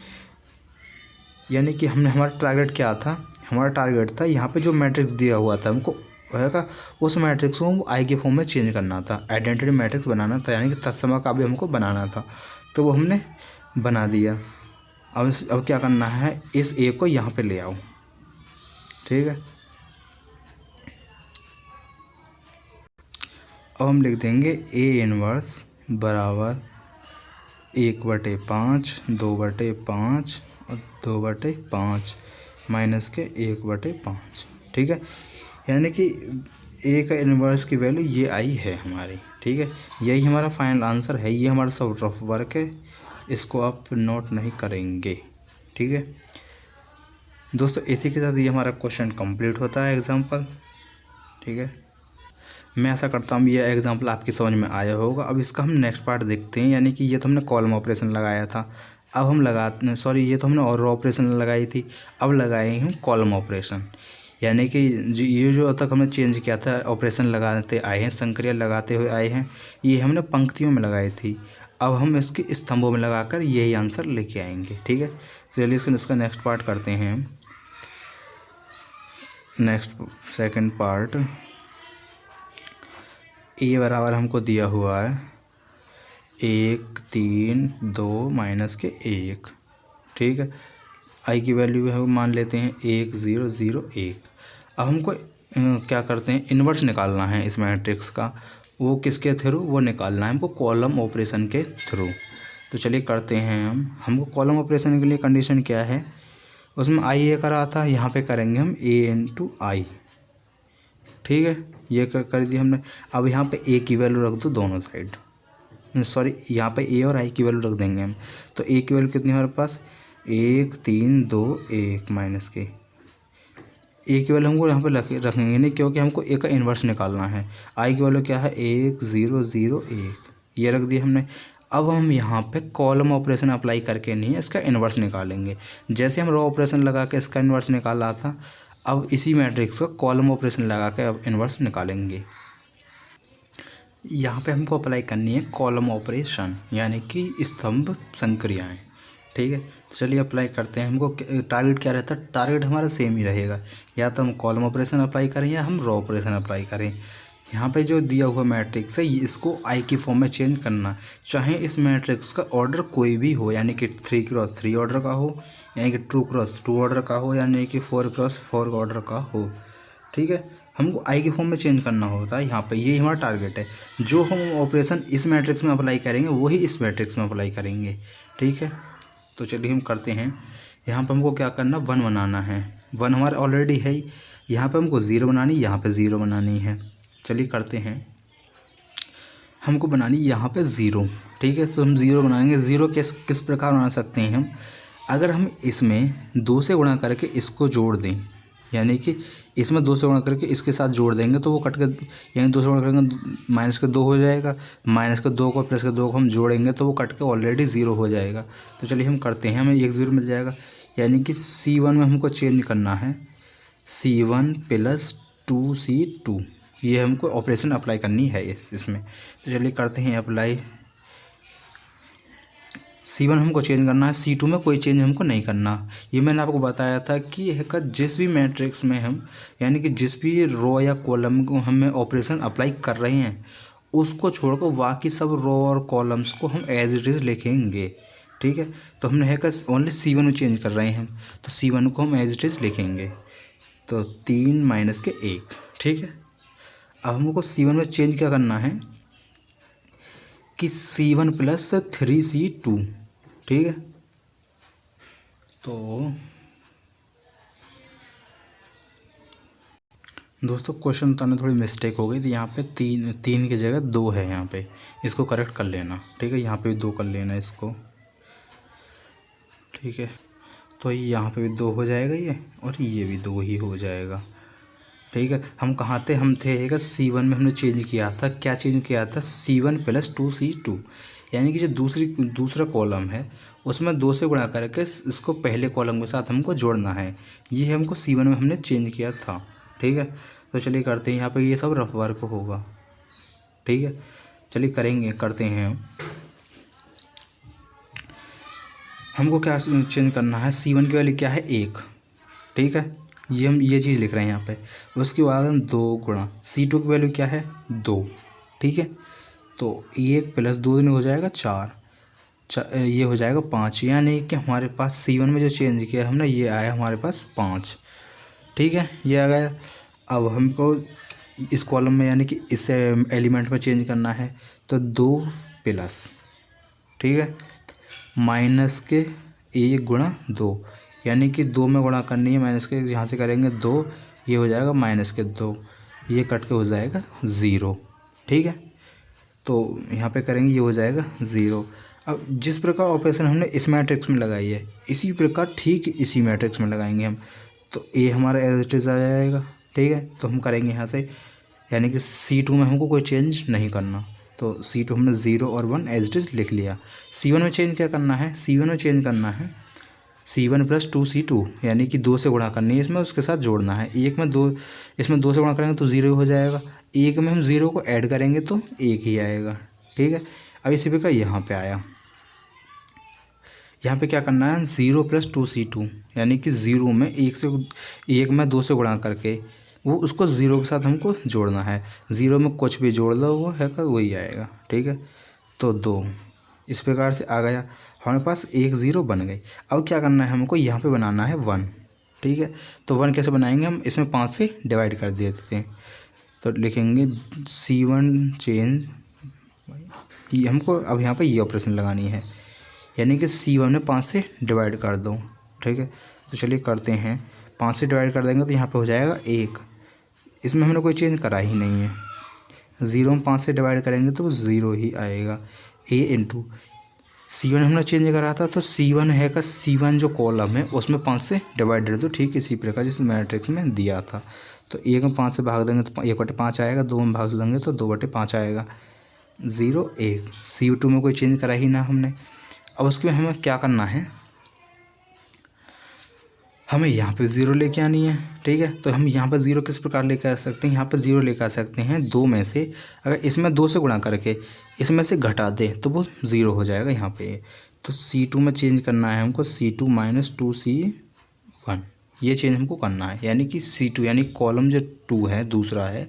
यानी कि हमने, हमारा टारगेट क्या था, हमारा टारगेट था यहाँ पे जो मैट्रिक्स दिया हुआ था हमको है का, उस मैट्रिक्स को हम आई के फॉर्म में चेंज करना था, आइडेंटिटी मैट्रिक्स बनाना था, यानी कि तत्सम का भी हमको बनाना था। तो वो हमने बना दिया। अब क्या करना है, इस ए को यहाँ पे ले आओ। ठीक है, अब हम लिख देंगे ए इनवर्स बराबर 1/5 2/5 और 2/5 माइनस के 1/5। ठीक है, यानी कि ए का इन्वर्स की वैल्यू ये आई है हमारी। ठीक है, यही हमारा फाइनल आंसर है, ये हमारा सब रफ वर्क है, इसको आप नोट नहीं करेंगे। ठीक है दोस्तों, इसी के साथ ये हमारा क्वेश्चन कंप्लीट होता है एग्जाम्पल। ठीक है, मैं ऐसा करता हूँ ये एग्जाम्पल आपकी समझ में आया होगा। अब इसका हम नेक्स्ट पार्ट देखते हैं, यानी कि ये तो हमने कॉलम ऑपरेशन लगाया था, अब हम लगाते, सॉरी ये तो हमने और ऑपरेशन लगाई थी, अब लगाए हम कॉलम ऑपरेशन। यानी कि ये जो अब तक हमने चेंज किया था, ऑपरेशन लगाते आए हैं, संक्रिया लगाते हुए आए हैं, ये हमने पंक्तियों में लगाई थी, अब हम इसके स्तंभों में लगाकर यही आंसर लेके आएंगे। ठीक है, चलिए इसका नेक्स्ट पार्ट करते हैं। नेक्स्ट सेकंड पार्ट, ए बराबर हमको दिया हुआ है 1 3 2 माइनस के 1। ठीक है, आई की वैल्यू है मान लेते हैं 1 0 0 1। अब हमको क्या करते हैं, इन्वर्स निकालना है इस मैट्रिक्स का। वो किसके थ्रू, वो निकालना है हमको कॉलम ऑपरेशन के थ्रू। तो चलिए करते हैं हमको कॉलम ऑपरेशन के लिए कंडीशन क्या है, उसमें आई ए करा था, यहाँ पे करेंगे हम ए इंटू आई। ठीक है, ये कर दिया हमने। अब यहाँ पे ए की वैल्यू रख दो दोनों साइड, सॉरी यहाँ पे ए और आई की वैल्यू रख देंगे हम। तो ए की वैल्यू कितनी है हमारे पास, 1 3 2 1 माइनस के ए की वैल्यू हमको यहाँ पे रखेंगे नहीं, क्योंकि हमको ए का इन्वर्स निकालना है। आई की वैल्यू क्या है 1 0 0 1, ये रख दिया हमने। अब हम यहाँ पे कॉलम ऑपरेशन अप्लाई करके नहीं, इसका इन्वर्स निकालेंगे। जैसे हम रो ऑपरेशन लगा के इसका इन्वर्स निकाला था, अब इसी मैट्रिक्स को कॉलम ऑपरेशन लगा के अब इन्वर्स निकालेंगे। यहाँ पे हमको अप्लाई करनी है कॉलम ऑपरेशन, यानी कि स्तंभ संक्रियाएँ। ठीक है, चलिए अप्लाई करते हैं। हमको टारगेट क्या रहता है, टारगेट हमारा सेम ही रहेगा, या तो हम कॉलम ऑपरेशन अप्लाई करें या हम रो ऑपरेशन अप्लाई करें। यहाँ पे जो दिया हुआ मैट्रिक्स है इसको आई की फॉर्म में चेंज करना, चाहे इस मैट्रिक्स का ऑर्डर कोई भी हो, यानी कि 3x3 ऑर्डर का हो, यानी कि 2x2 ऑर्डर का हो, यानी कि 4x4 ऑर्डर का हो। ठीक है, हमको आई के फॉर्म में चेंज करना होता है यहाँ पे, ये हमारा टारगेट है। जो हम ऑपरेशन इस मैट्रिक्स में अप्लाई करेंगे वही इस मैट्रिक्स में अप्लाई करेंगे, ठीक है। तो चलिए हम करते हैं। यहाँ पे हमको क्या करना, 1 बनाना है। 1 हमारा ऑलरेडी है, यहाँ पे हमको 0 बनानी, यहाँ पे 0 बनानी है। चलिए करते हैं। हमको बनानी यहाँ पे 0, ठीक है। तो हम 0 बनाएंगे। 0 किस प्रकार बना सकते हैं हम, अगर हम इसमें 2 से गुणा करके इसको जोड़ दें, यानी कि इसमें 2 से गुणा करके इसके साथ जोड़ देंगे तो वो कट के, यानी 2 से गुणा करेंगे -2 हो जाएगा। -2 को +2 को हम जोड़ेंगे तो वो कट के ऑलरेडी 0 हो जाएगा। तो चलिए हम करते हैं, हमें 1 0 मिल जाएगा। यानी कि C1 में हमको चेंज करना है, C1 + 2C2, ये हमको ऑपरेशन अप्लाई करनी है इसमें। तो चलिए करते हैं अप्लाई। C1 हमको चेंज करना है, C2 में कोई चेंज हमको नहीं करना। ये मैंने आपको बताया था कि जिस भी मैट्रिक्स में हम, यानी कि जिस भी रो या कॉलम को हमें ऑपरेशन अप्लाई कर रहे हैं, उसको छोड़कर बाकी सब रो और कॉलम्स को हम एज इट इज़ लिखेंगे, ठीक है। तो हमने ओनली C1 में चेंज कर रहे हैं, तो C1 को हम एज इट इज़ लिखेंगे। तो 3 - 1, ठीक है। अब हमको C1 में चेंज क्या करना है कि C1 + 3C2, ठीक है। तो दोस्तों क्वेश्चन बताने थोड़ी मिस्टेक हो गई थी, यहाँ पे 3 की जगह 2 है, यहाँ पे इसको करेक्ट कर लेना, ठीक है। यहाँ पे भी 2 कर लेना इसको, ठीक है। तो यहाँ पे भी 2 हो जाएगा ये, और ये भी 2 ही हो जाएगा, ठीक है। हम कहाँ थे, हम थे C1 में हमने चेंज किया था। क्या चेंज किया था, C1 + 2C2, यानी कि जो दूसरा कॉलम है उसमें 2 से गुणा करके इसको पहले कॉलम के साथ हमको जोड़ना है। ये हमको C1 में हमने चेंज किया था, ठीक है। तो चलिए करते हैं, यहाँ पे ये सब रफ वर्क होगा, ठीक है। चलिए करते हैं। हमको क्या चेंज करना है, C1 की वैल्यू क्या है, 1, ठीक है। हम ये चीज़ लिख रहे हैं यहाँ पे। उसके बाद हम 2 गुणा C2 की वैल्यू क्या है, 2, ठीक है। तो 1 + 2 हो जाएगा 4, ये हो जाएगा 5। यानी कि हमारे पास C1 में जो चेंज किया हमने, ये आया हमारे पास 5, ठीक है। ये आ गया। अब हमको इस कॉलम में, यानी कि इस एलिमेंट में चेंज करना है, तो 2 +, ठीक है, -1 × 2, यानी कि 2 में गुणा करनी है, माइनस के यहाँ से करेंगे 2, ये हो जाएगा -2, ये कट के हो जाएगा 0, ठीक है। तो यहाँ पे करेंगे, ये हो जाएगा 0। अब जिस प्रकार ऑपरेशन हमने इस मैट्रिक्स में लगाई है, इसी प्रकार ठीक इसी मैट्रिक्स में लगाएंगे हम। तो ए हमारा एज इट इज़ आ जाएगा, ठीक है। तो हम करेंगे यहाँ से, यानी कि C2 में हमको कोई चेंज नहीं करना। तो C2 हमने 0 और 1 एज इट इज़ लिख लिया। C1 में चेंज क्या करना है, C1 में चेंज करना है C1 + 2C2, यानी कि 2 से गुणा करनी है, इसमें उसके साथ जोड़ना है। इसमें 2 से गुणा करेंगे तो 0 हो जाएगा। 1 में हम 0 को ऐड करेंगे तो 1 ही आएगा, ठीक है। अब इसी प्रकार यहाँ पे आया, यहाँ पे क्या करना है, 0 + 2C2, यानी कि 0 में 1 में 2 से गुणा करके वो उसको 0 के साथ हमको जोड़ना है। 0 में कुछ भी जोड़ लो वो वही आएगा, ठीक है। तो 2 इस प्रकार से आ गया, हमारे पास 1 0 बन गई। अब क्या करना है, हमको यहाँ पे बनाना है 1, ठीक है। तो 1 कैसे बनाएंगे हम, इसमें 5 से डिवाइड कर देते हैं। तो लिखेंगे C1 चेंज, ये हमको अब यहाँ पे ये ऑपरेशन लगानी है, यानी कि C1 में 5 से डिवाइड कर दो, ठीक है। तो चलिए करते हैं, 5 से डिवाइड कर देंगे तो यहाँ पे हो जाएगा 1, इसमें हमने कोई चेंज करा ही नहीं है। 0 में 5 से डिवाइड करेंगे तो 0 ही आएगा। A × C1 हमने चेंज करा था, तो C1 C1 जो कॉलम है उसमें 5 से डिवाइड कर दो, ठीक इसी प्रकार जिस मैट्रिक्स में दिया था। तो 1 में 5 से भाग देंगे तो 1/5 आएगा, 2 में भाग देंगे तो 2/5 आएगा। 0 1, C2 में कोई चेंज करा ही ना हमने। अब उसके बाद हमें क्या करना है, हमें यहाँ पे 0 लेके आनी है, ठीक है। तो हम यहाँ पर 0 किस प्रकार लेकर आ सकते हैं, यहाँ पर 0 लेकर आ सकते हैं 2 में से, अगर इसमें 2 से गुणा करके इसमें से घटा दें तो वो 0 हो जाएगा यहाँ पे। तो C2 में चेंज करना है हमको, C2 - 2C1, ये चेंज हमको करना है। यानी कि C2 यानी कॉलम जो 2 है दूसरा है,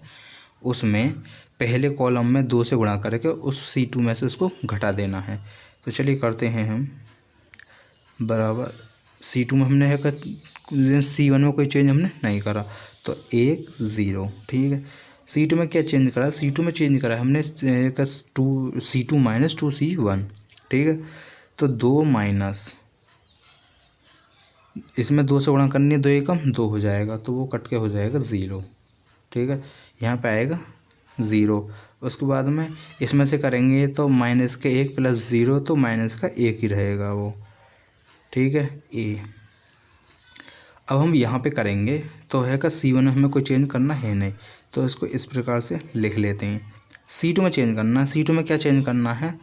उसमें पहले कॉलम में 2 से गुणा करके उस C2 में से उसको घटा देना है। तो चलिए करते हैं हम, बराबर C2 में हमने है C1 में कोई चेंज हमने नहीं करा, तो 1 0। ठीक है, C2 में क्या चेंज करा, C2 में चेंज करा हमने C2 माइनस 2C1। ठीक है, तो 2 माइनस, इसमें 2 से गुणा करनी है, 2 एकम 2 हो जाएगा, तो वो कट के हो जाएगा 0। ठीक है, यहाँ पे आएगा 0। उसके बाद में इसमें से करेंगे तो माइनस के 1 प्लस 0, तो माइनस का 1 ही रहेगा वो। ठीक है, ए। अब हम यहाँ पे करेंगे तो है का C1 में हमें कोई चेंज करना है नहीं, तो इसको इस प्रकार से लिख लेते हैं। C2 में चेंज करना है, C2 में क्या चेंज करना है,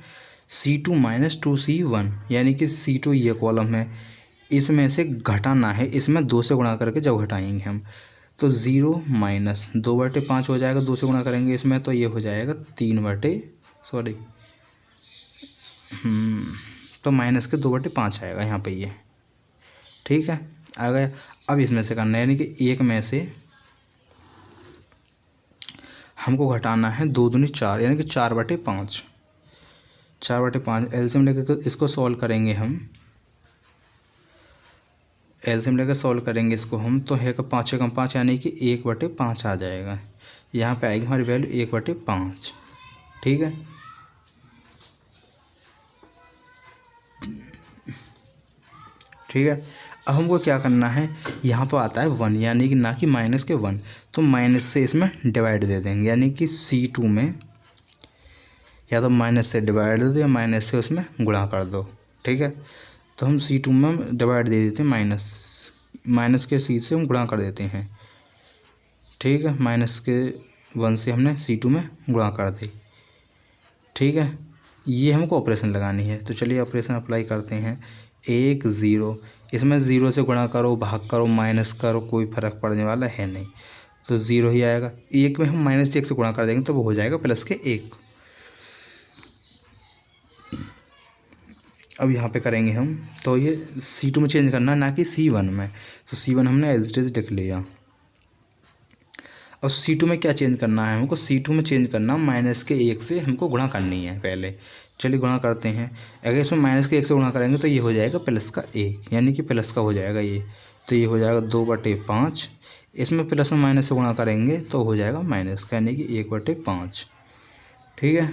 C2 माइनस 2C1, यानी कि C2 ये कॉलम है, इसमें से घटाना है, इसमें 2 से गुणा करके जब घटाएंगे हम, तो 0 माइनस 2/5 हो जाएगा, 2 से गुणा करेंगे इसमें, तो ये हो जाएगा 3/, तो माइनस के 2/5 आएगा यहाँ पे ये। ठीक है, आ गया। अब इसमें से करना है, यानी कि 1 में से हमको घटाना है 2 दूनी 4, यानी कि 4/5। 4/5 एलसीएम लेकर इसको सॉल्व करेंगे हम, एलसीएम लेकर सॉल्व करेंगे इसको हम, तो है का 5 कम 5, यानी कि 1/5 आ जाएगा। यहाँ पे आएगी हमारी वैल्यू 1/5। ठीक है, ठीक है। अब हमको क्या करना है, यहाँ पर आता है 1, यानी कि ना कि माइनस के 1, तो माइनस से इसमें डिवाइड दे देंगे, यानी कि C2 में या तो माइनस से डिवाइड दे दो या माइनस से उसमें गुणा कर दो। ठीक है, तो हम C2 में डिवाइड दे देते हैं, माइनस के C से हम गुणा कर देते हैं। ठीक है, माइनस के 1 से हमने C2 में गुणा कर दी। ठीक है, ये हमको ऑपरेशन लगानी है, तो चलिए ऑपरेशन अप्लाई करते हैं। 1 0, इसमें 0 से गुणा करो, भाग करो, माइनस करो, कोई फ़र्क पड़ने वाला है नहीं, तो 0 ही आएगा। 1 में हम माइनस 1 से गुणा कर देंगे तो वो हो जाएगा प्लस के 1। अब यहाँ पे करेंगे हम, तो ये C2 में चेंज करना है, ना कि C1 में, तो C1 हमने एज इट इज लिख लिया। और C2 में क्या चेंज करना है हमको, C2 में चेंज करना माइनस के 1 से हमको गुणा करनी है पहले। चलिए गुणा करते हैं, अगर इसमें माइनस के 1 से गुणा करेंगे तो ये हो जाएगा प्लस का 1, यानी कि प्लस का हो जाएगा ये, तो ये हो जाएगा 2/5। इसमें प्लस में माइनस से गुणा करेंगे तो हो जाएगा माइनस का, यानी कि 1/5। ठीक है,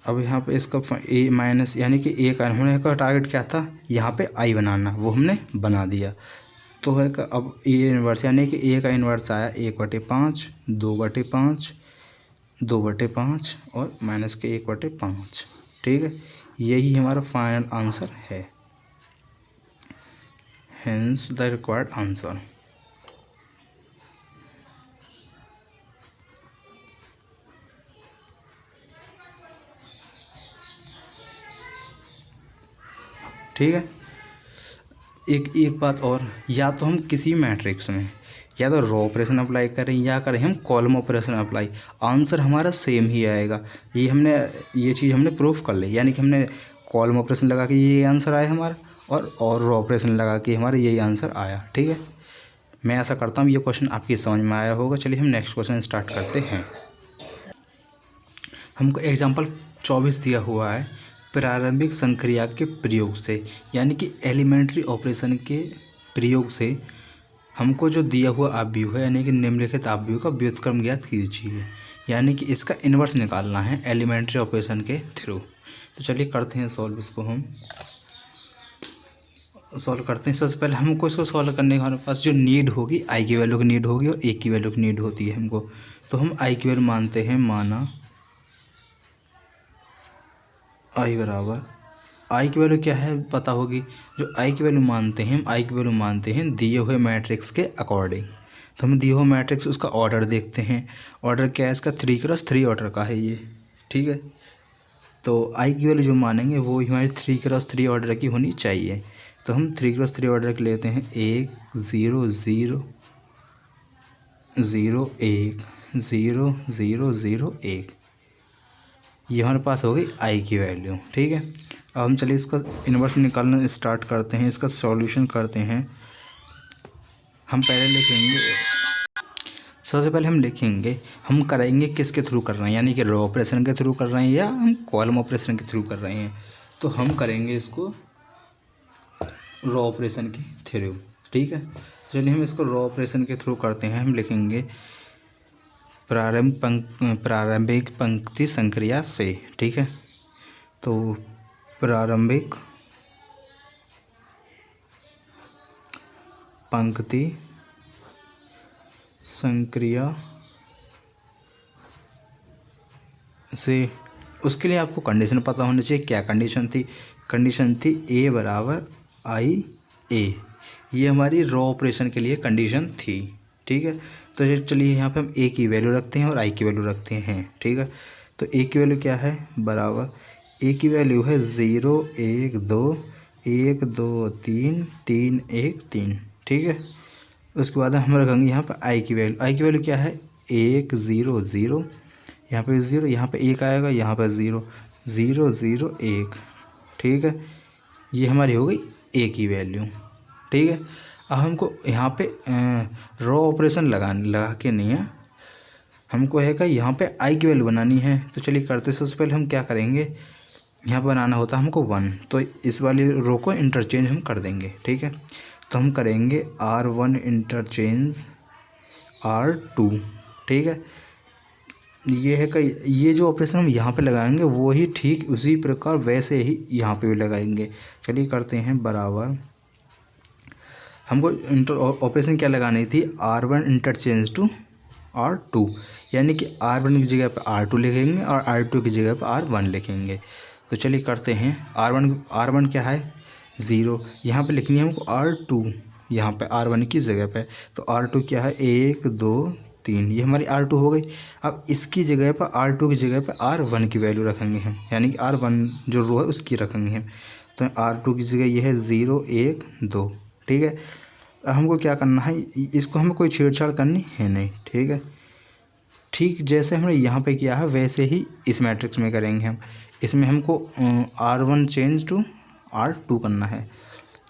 अब यहाँ पे इसका ए माइनस, यानी कि एक होने का टारगेट क्या था, यहाँ पे आई बनाना, वो हमने बना दिया। तो है का अब ए इन्वर्स, यानी कि ए का इन्वर्स आया 1/5, 2/5, 2/5 और माइनस के 1/5। ठीक है, यही हमारा फाइनल आंसर है, हेंस द रिक्वायर्ड आंसर। ठीक है, एक बात और, या तो हम किसी मैट्रिक्स में या तो रो ऑपरेशन अप्लाई करें या करें हम कॉलम ऑपरेशन अप्लाई, आंसर हमारा सेम ही आएगा। ये चीज़ हमने प्रूफ कर ली, यानी कि हमने कॉलम ऑपरेशन लगा के ये आंसर आया हमारा, और रो ऑपरेशन लगा के हमारा यही आंसर आया। ठीक है, मैं ऐसा करता हूँ, ये क्वेश्चन आपकी समझ में आया होगा। चलिए हम नेक्स्ट क्वेश्चन स्टार्ट करते हैं। हमको एग्जाम्पल 24 दिया हुआ है, प्रारंभिक संक्रिया के प्रयोग से, यानी कि एलिमेंट्री ऑपरेशन के प्रयोग से हमको जो दिया हुआ आव्यूह है, यानी कि निम्नलिखित आव्यूह का व्युत्क्रम ज्ञात कीजिए, यानी कि इसका इन्वर्स निकालना है एलिमेंट्री ऑपरेशन के थ्रू। तो चलिए करते हैं सॉल्व, इसको हम सॉल्व करते हैं। सबसे पहले हमको इसको सॉल्व करने के हमारे पास जो नीड होगी, आई की वैल्यू की नीड होगी और ए की वैल्यू की नीड होती है हमको। तो हम आई की वैल्यू मानते हैं, माना आई बराबर, आई की वैल्यू क्या है पता होगी, जो आई की वैल्यू मानते हैं, हम आई की वैल्यू मानते हैं दिए हुए मैट्रिक्स के अकॉर्डिंग। तो हम दिए हुए मैट्रिक्स उसका ऑर्डर देखते हैं, ऑर्डर क्या है इसका, 3x3 ऑर्डर का है ये। ठीक है, तो आई की वैल्यू जो मानेंगे वो हमारी 3x3 ऑर्डर की होनी चाहिए। तो हम 3x3 ऑर्डर के लेते हैं, 1 0 0 0 1 0 0 0 1, ये हमारे पास हो गई आई की वैल्यू। ठीक है, अब हम चलिए इसका इन्वर्स निकालना स्टार्ट करते हैं, इसका सॉल्यूशन करते हैं। हम पहले लिखेंगे, सबसे पहले हम लिखेंगे, हम करेंगे किसके थ्रू कर रहे हैं, यानी कि रो ऑपरेशन के थ्रू कर रहे हैं या हम कॉलम ऑपरेशन के थ्रू कर रहे हैं। तो हम करेंगे इसको रॉ ऑपरेशन के थ्रू। ठीक है, चलिए हम इसको रॉ ऑपरेशन के थ्रू करते हैं। हम लिखेंगे प्रारंभिक पंक्ति संक्रिया से। ठीक है, तो प्रारंभिक पंक्ति संक्रिया से, उसके लिए आपको कंडीशन पता होनी चाहिए। क्या कंडीशन थी? कंडीशन थी ए बराबर आई ए। ये हमारी रॉ ऑपरेशन के लिए कंडीशन थी। ठीक है, तो चलिए यहाँ पे हम ए की वैल्यू रखते हैं और आई की वैल्यू रखते हैं। ठीक है, तो ए की वैल्यू क्या है? बराबर ए की वैल्यू है 0 1 2 1 2 3 3 1 3। ठीक है, उसके बाद हम रखेंगे यहाँ पर आई की वैल्यू। आई की वैल्यू क्या है? 1 0 0, यहाँ पे 0, यहाँ पे 1 आएगा, यहाँ पर 0 0 0 1। ठीक है, ये हमारी हो गई ए की वैल्यू। ठीक है, अब हमको यहाँ पे रॉ ऑपरेशन लगा के नहीं है, हमको है कि यहाँ पे आई की वैल्यू बनानी है। तो चलिए करते, सबसे पहले हम क्या करेंगे, यहाँ पर बनाना होता है हमको 1, तो इस वाली रो को इंटरचेंज हम कर देंगे। ठीक है, तो हम करेंगे R1 इंटरचेंज R2। ठीक है, ये है कि ये जो ऑपरेशन हम यहाँ पे लगाएंगे वो ही ठीक उसी प्रकार वैसे ही यहाँ पे भी लगाएंगे। चलिए करते हैं बराबर, हमको ऑपरेशन क्या लगानी थी? R1 इंटरचेंज टू R2, यानी कि R1 की जगह पर R2 लिखेंगे और R2 की जगह पर R1 लिखेंगे। तो चलिए करते हैं। R1 क्या है? 0, यहाँ पे लिखनी है हमको R2, यहाँ पे R1 की जगह पे। तो R2 क्या है? 1 2 3, ये हमारी R2 हो गई। अब इसकी जगह पर R2 की जगह पर R1 की वैल्यू रखेंगे हम, यानी कि R1 जो रो है उसकी रखेंगे हम। तो R2 की जगह ये है 0 1 2। ठीक है, अब हमको क्या करना है, इसको हमें कोई छेड़छाड़ करनी है नहीं। ठीक है, ठीक जैसे हमने यहाँ पे किया है वैसे ही इस मैट्रिक्स में करेंगे हम। इसमें हमको R1 चेंज टू R2 करना है।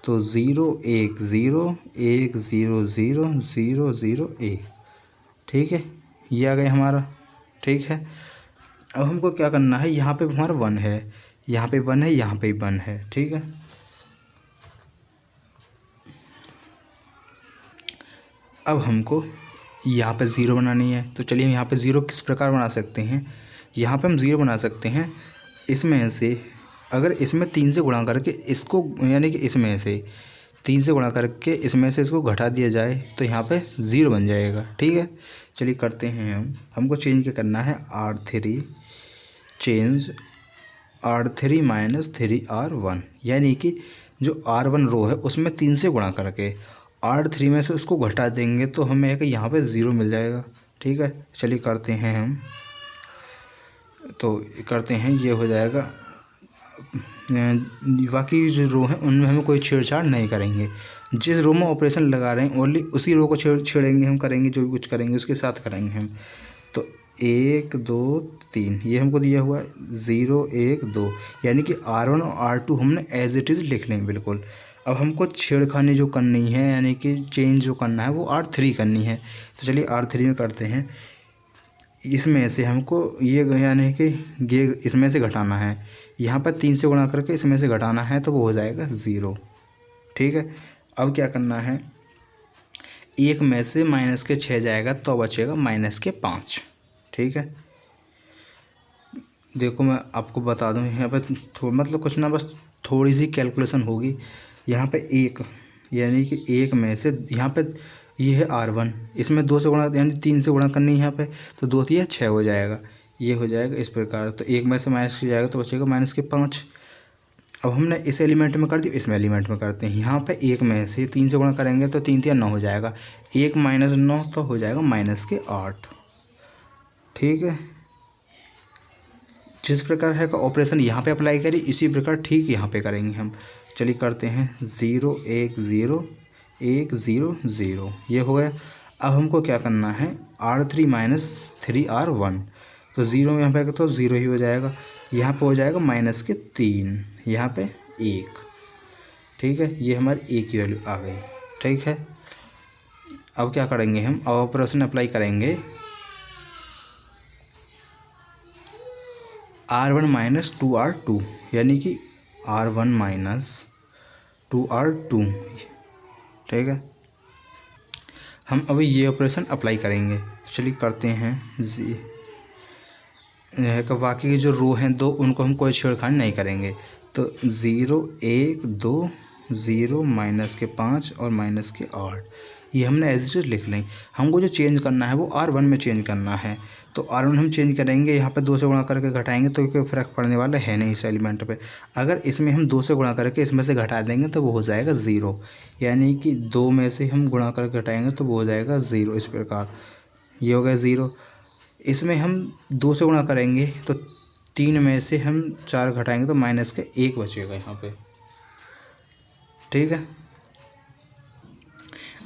तो 0 1 0 1 0 0 0 0 1। ठीक है, ये आ गया हमारा। ठीक है, अब हमको क्या करना है, यहाँ पे हमारा 1 है, यहाँ पे 1 है, यहाँ पे 1 है। ठीक है, अब हमको यहाँ पे 0 बनानी है। तो चलिए हम यहाँ पे 0 किस प्रकार बना सकते हैं, यहाँ पे हम 0 बना सकते हैं इसमें से, अगर इसमें 3 से गुणा करके इसको, यानी कि इसमें से 3 से गुणा करके इसमें से इसको घटा दिया जाए तो यहाँ पे 0 बन जाएगा। ठीक है, चलिए करते हैं हमको चेंज क्या करना है, R3 change R3 minus 3R1, यानी कि जो R1 रो है उसमें 3 से गुणा करके R3 में से उसको घटा देंगे तो हमें कि यहाँ पे 0 मिल जाएगा। ठीक है, चलिए करते हैं हम, तो करते हैं, ये हो जाएगा। बाकी जो रो हैं उनमें हमें कोई छेड़छाड़ नहीं करेंगे। जिस रो में ऑपरेशन लगा रहे हैं ओनली उसी रो को छेड़ेंगे हम, करेंगे जो भी कुछ करेंगे उसके साथ करेंगे हम। तो 1 2 3 ये हमको दिया हुआ है, 0 1 2, यानी कि R1 और R2 हमने एज इट इज़ लिख लें बिल्कुल। अब हमको छेड़खानी जो करनी है, यानी कि चेंज जो करना है वो R3 करनी है। तो चलिए R3 में करते हैं। इसमें से हमको ये, यानी कि ये इसमें से घटाना है, यहाँ पर 3 से गुणा करके इसमें से घटाना है तो वो हो जाएगा 0। ठीक है, अब क्या करना है, 1 में से माइनस के 6 जाएगा तो बचेगा माइनस के 5। ठीक है, देखो मैं आपको बता दूं, यहाँ पे मतलब कुछ ना बस थोड़ी सी कैलकुलेशन होगी। यहाँ पे 1, यानी कि 1 में से यहाँ पे ये है R1, इसमें 2 से गुणा यानी 3 से गुणा करनी है यहाँ पे, तो 2 3 6 हो जाएगा, ये हो जाएगा इस प्रकार। तो 1 में से माइनस किया जाएगा तो बचेगा माइनस के 5। अब हमने इस एलिमेंट में कर दिया, इसमें एलिमेंट में करते हैं। यहाँ पे 1 में से 3 से गुणा करेंगे तो 3 3 9 हो जाएगा, 1 माइनस 9 तो हो जाएगा माइनस के 8। ठीक है, जिस प्रकार है का ऑपरेशन यहाँ पे अप्लाई करी इसी प्रकार ठीक यहाँ पे करेंगे हम। चलिए करते हैं, 0 1 0 1 0 0, ये हो गया। अब हमको क्या करना है, R3 माइनस 3R1, तो 0 में यहाँ पे तो 0 ही हो जाएगा, यहाँ पे हो जाएगा माइनस के 3, यहाँ पे 1। ठीक है, ये हमारी A की वैल्यू आ गई। ठीक है, अब क्या करेंगे हम, अब ऑपरेशन अप्लाई करेंगे R1 माइनस 2R2, यानी कि R1 माइनस 2R2। ठीक है, हम अभी ये ऑपरेशन अप्लाई करेंगे। चलिए करते हैं। यह का बाकी की जो रो हैं दो, उनको हम कोई छेड़खानी नहीं करेंगे। तो 0 1 2 0 माइनस के 5 और माइनस के 8, ये हमने एज इट इज लिख लें। हमको जो चेंज करना है वो R1 में चेंज करना है। तो R1 हम चेंज करेंगे, यहाँ पे 2 से गुणा करके घटाएंगे तो कोई फ़र्क पड़ने वाला है नहीं इस एलिमेंट पे। अगर इसमें हम 2 से गुणा करके इसमें से घटा देंगे तो वो हो जाएगा 0, यानी कि 2 में से हम गुणा करके घटाएंगे तो वो हो जाएगा 0। इस प्रकार ये हो गया 0। इसमें हम 2 से गुणा करेंगे तो 3 में से हम 4 घटाएंगे तो माइनस का 1 बचेगा यहाँ पे। ठीक है,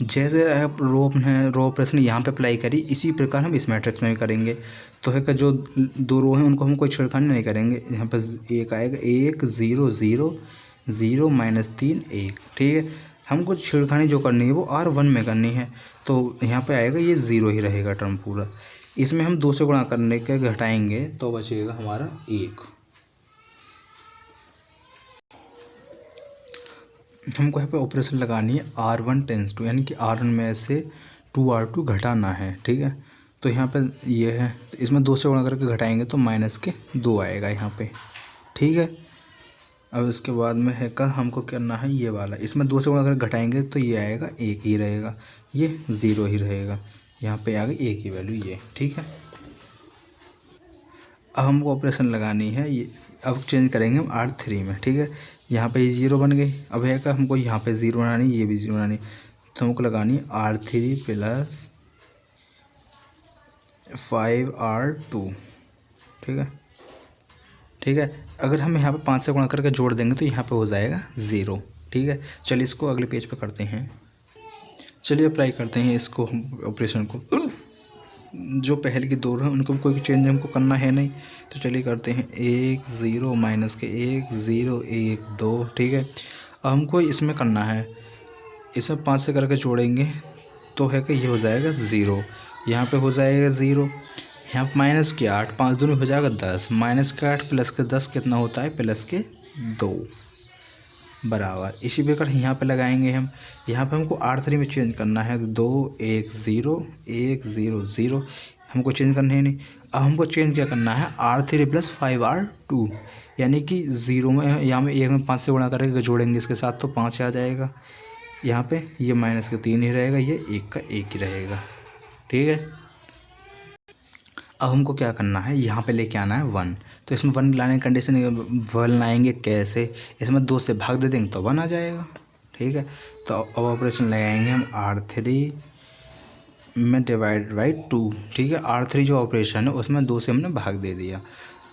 जैसे आप रो ऑपरेशन यहाँ पे अप्लाई करी, इसी प्रकार हम इस मैट्रिक्स में भी करेंगे। तो है कि जो दो रो हैं उनको हम कोई छेड़खानी नहीं करेंगे। यहाँ पर एक आएगा 1 0 0 0 माइनस 3 1। ठीक है, हमको छेड़खानी जो करनी है वो R1 में करनी है। तो यहाँ पे आएगा ये 0 ही रहेगा टर्म पूरा। इसमें हम 2 से गुणा करने के घटाएंगे तो बचेगा हमारा 1। हमको यहाँ पे ऑपरेशन लगानी है R1 टेंस टू, यानी कि R1 में से 2R2 घटाना है। ठीक है, तो यहाँ पे ये है, तो इसमें 2 से गुणा करके घटाएंगे तो माइनस के 2 आएगा यहाँ पे। ठीक है, अब इसके बाद में है का हमको करना है ये वाला, इसमें 2 से गुणा करके घटाएंगे तो ये आएगा 1 ही रहेगा, ये 0 ही रहेगा। यहाँ पे आ गई 1 की वैल्यू ये। ठीक है, अब हमको ऑपरेशन लगानी है ये, अब चेंज करेंगे हम R3 में। ठीक है, यहाँ पे 0 बन गई। अब है का हमको यहाँ पे 0 बनानी, ये भी 0 बनानी, तो हमको लगानी है R3 प्लस 5R2। ठीक है, ठीक है, अगर हम यहाँ पे 5 से गुणा करके जोड़ देंगे तो यहाँ पे हो जाएगा 0। ठीक है, चलिए इसको अगले पेज पे करते हैं। चलिए अप्लाई करते हैं इसको, हम ऑपरेशन को। जो पहले की दो हैं उनको कोई चेंज हमको करना है नहीं, तो चलिए करते हैं 1 0 माइनस के 1 0 1 2। ठीक है, अब हमको इसमें करना है, इसमें 5 से करके जोड़ेंगे तो है कि ये हो जाएगा 0, यहाँ पे हो जाएगा 0, यहाँ पर माइनस के 8, 5 दूनी हो जाएगा 10, माइनस के 8 प्लस के 10 कितना होता है, प्लस के 2 बराबर। इसी प्रकार यहाँ पे लगाएंगे हम, यहाँ पे हमको R3 में चेंज करना है, 2 1 0 1 0 0, हमको चेंज करना है नहीं। अब हमको चेंज क्या करना है, R3 प्लस 5R2, यानी कि 0 में यहाँ में 1 में 5 से गुणा करके जोड़ेंगे इसके साथ तो 5 आ जाएगा। यहाँ पे ये माइनस का 3 ही रहेगा, ये 1 का 1 ही रहेगा। ठीक है, अब हमको क्या करना है, यहाँ पे लेके आना है 1। तो इसमें 1 लाने की कंडीशन 1 लाएंगे कैसे, इसमें 2 से भाग दे देंगे तो 1 आ जाएगा। ठीक है, तो अब ऑपरेशन लगाएंगे हम R3 में डिवाइड बाई 2। ठीक है, R3 जो ऑपरेशन है उसमें 2 से हमने भाग दे दिया।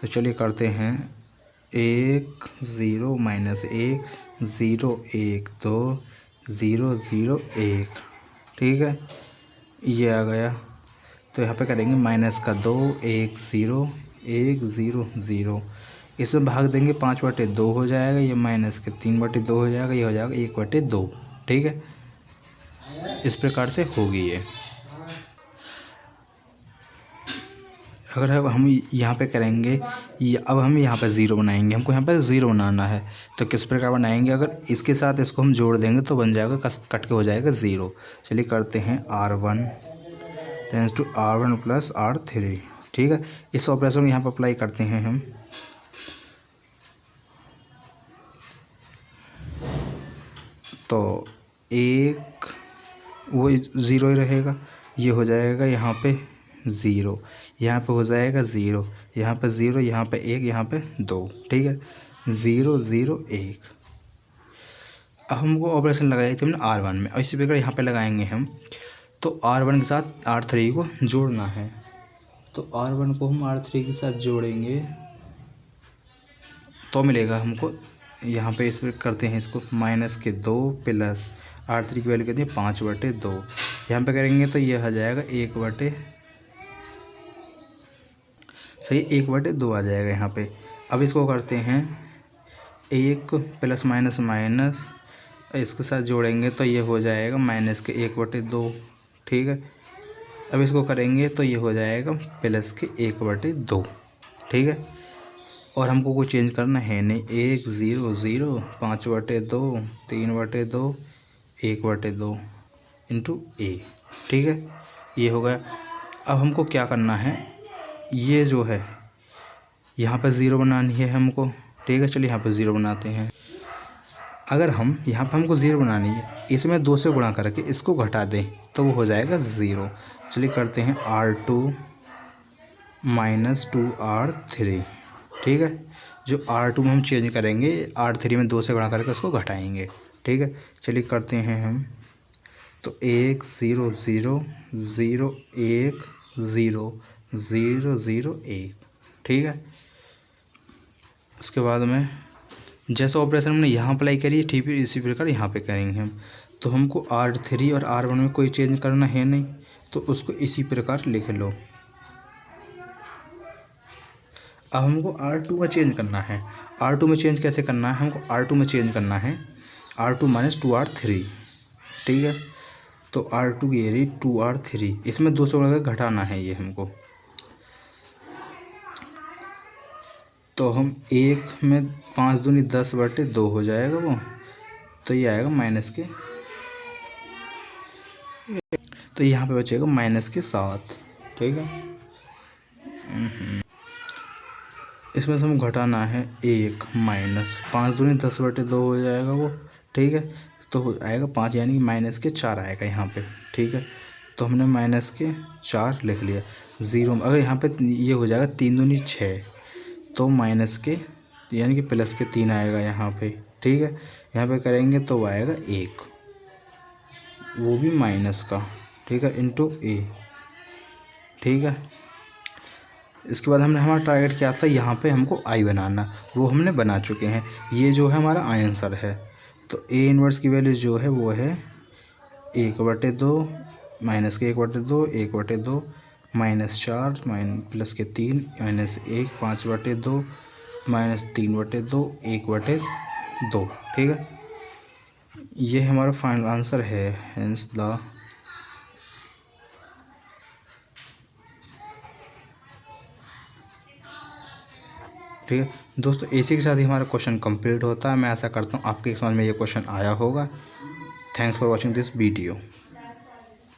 तो चलिए करते हैं 1 0 माइनस 1 0 1 2 0 0 1। ठीक है, ये आ गया। तो यहाँ पे करेंगे माइनस का 2 1 0 1 0 0, इसमें भाग देंगे 5/2 हो जाएगा, ये माइनस के 3/2 हो जाएगा, ये हो जाएगा 1/2। ठीक है, इस प्रकार से होगी ये। अगर हम यहाँ पे करेंगे, अब हम यहाँ पे 0 बनाएंगे, हमको यहाँ पे 0 बनाना है तो किस प्रकार बनाएंगे, अगर इसके साथ इसको हम जोड़ देंगे तो बन जाएगा, कट के हो जाएगा 0। चलिए करते हैं R1 tense to R1 plus R3। ठीक है, इस ऑपरेशन को यहाँ पर अप्लाई करते हैं हम। तो 1 वो 0 ही रहेगा, ये हो जाएगा यहाँ पे 0, यहाँ पे हो जाएगा 0, यहाँ पे 0, यहाँ पे 1, यहाँ पे 2। ठीक है, 0 0 1। अब हमको ऑपरेशन लगाई थी हमने R1 में, और इसी प्रकार यहाँ पे लगाएंगे हम। तो R1 के साथ R3 को जोड़ना है, तो R1 को हम R3 के साथ जोड़ेंगे तो मिलेगा हमको, यहाँ पे इस पर करते हैं इसको माइनस के 2 प्लस R3 की वैल्यू कहते हैं 5/2, यहाँ पे करेंगे तो ये आ जाएगा 1/2 आ जाएगा यहाँ पे। अब इसको करते हैं 1 प्लस माइनस माइनस, इसके साथ जोड़ेंगे तो ये हो जाएगा माइनस के 1/2। ठीक है, अब इसको करेंगे तो ये हो जाएगा प्लस के 1/2। ठीक है, और हमको कोई चेंज करना है नहीं। 1 0 0 5/2 3/2 1/2 इंटू ए। ठीक है, ये हो गया। अब हमको क्या करना है, ये जो है यहाँ पर ज़ीरो बनानी है हमको। ठीक है, चलिए यहाँ पर ज़ीरो बनाते हैं। अगर हम यहाँ पर हमको ज़ीरो बनानी है, इसमें 2 से गुणा करके इसको घटा दें तो वो हो जाएगा ज़ीरो। चलिए करते हैं R2 - 2R3। ठीक है, जो R2 में हम चेंज करेंगे, R3 में 2 से गुणा करके उसको घटाएंगे। ठीक है, चलिए करते हैं हम। तो 1 0 0 0 1 0 0 0 1। ठीक है, उसके बाद में जैसा ऑपरेशन हमने यहाँ अप्लाई करी है, ठीक है, इसी प्रकार यहाँ पे करेंगे हम। तो हमको R3 और R1 में कोई चेंज करना है नहीं, तो उसको इसी प्रकार लिख लो। अब हमको R2 में चेंज करना है। R2 में चेंज कैसे करना है, हमको R2 में चेंज करना है R2 - 2R3। ठीक है, तो R2 की एरी 2R3, इसमें 2 से घटाना है ये हमको। तो हम 1 में 5 दूनी 10/2 हो जाएगा वो, तो ये आएगा माइनस के, तो यहाँ पे बचेगा -7। ठीक है, इसमें से हम घटाना है 1 - 5 दूनी 10/2 हो जाएगा वो। ठीक है, तो हो आएगा 5 यानी कि -4 आएगा यहाँ पे। ठीक है, तो हमने -4 लिख लिया। ज़ीरो अगर यहाँ पे ये हो जाएगा 3 दूनी 6, तो माइनस के यानी कि प्लस के 3 आएगा यहाँ पे। ठीक है, यहाँ पे करेंगे तो वो आएगा 1, वो भी माइनस का। ठीक है, इंटू ए। ठीक है, इसके बाद हमने हमारा टारगेट क्या था, यहाँ पे हमको आई बनाना, वो हमने बना चुके हैं। ये जो है हमारा आंसर है। तो ए इनवर्स की वैल्यू जो है वो है 1/2 माइनस के 1/2 1/2 -4 प्लस के 3 -1 5/2 -3/2 1/2। ठीक है, ये हमारा फाइनल आंसर है। हेंस द ठीक है दोस्तों, इसी के साथ ही हमारा क्वेश्चन कंप्लीट होता है। मैं आशा करता हूँ आपके समझ में ये क्वेश्चन आया होगा। Thanks for watching this video.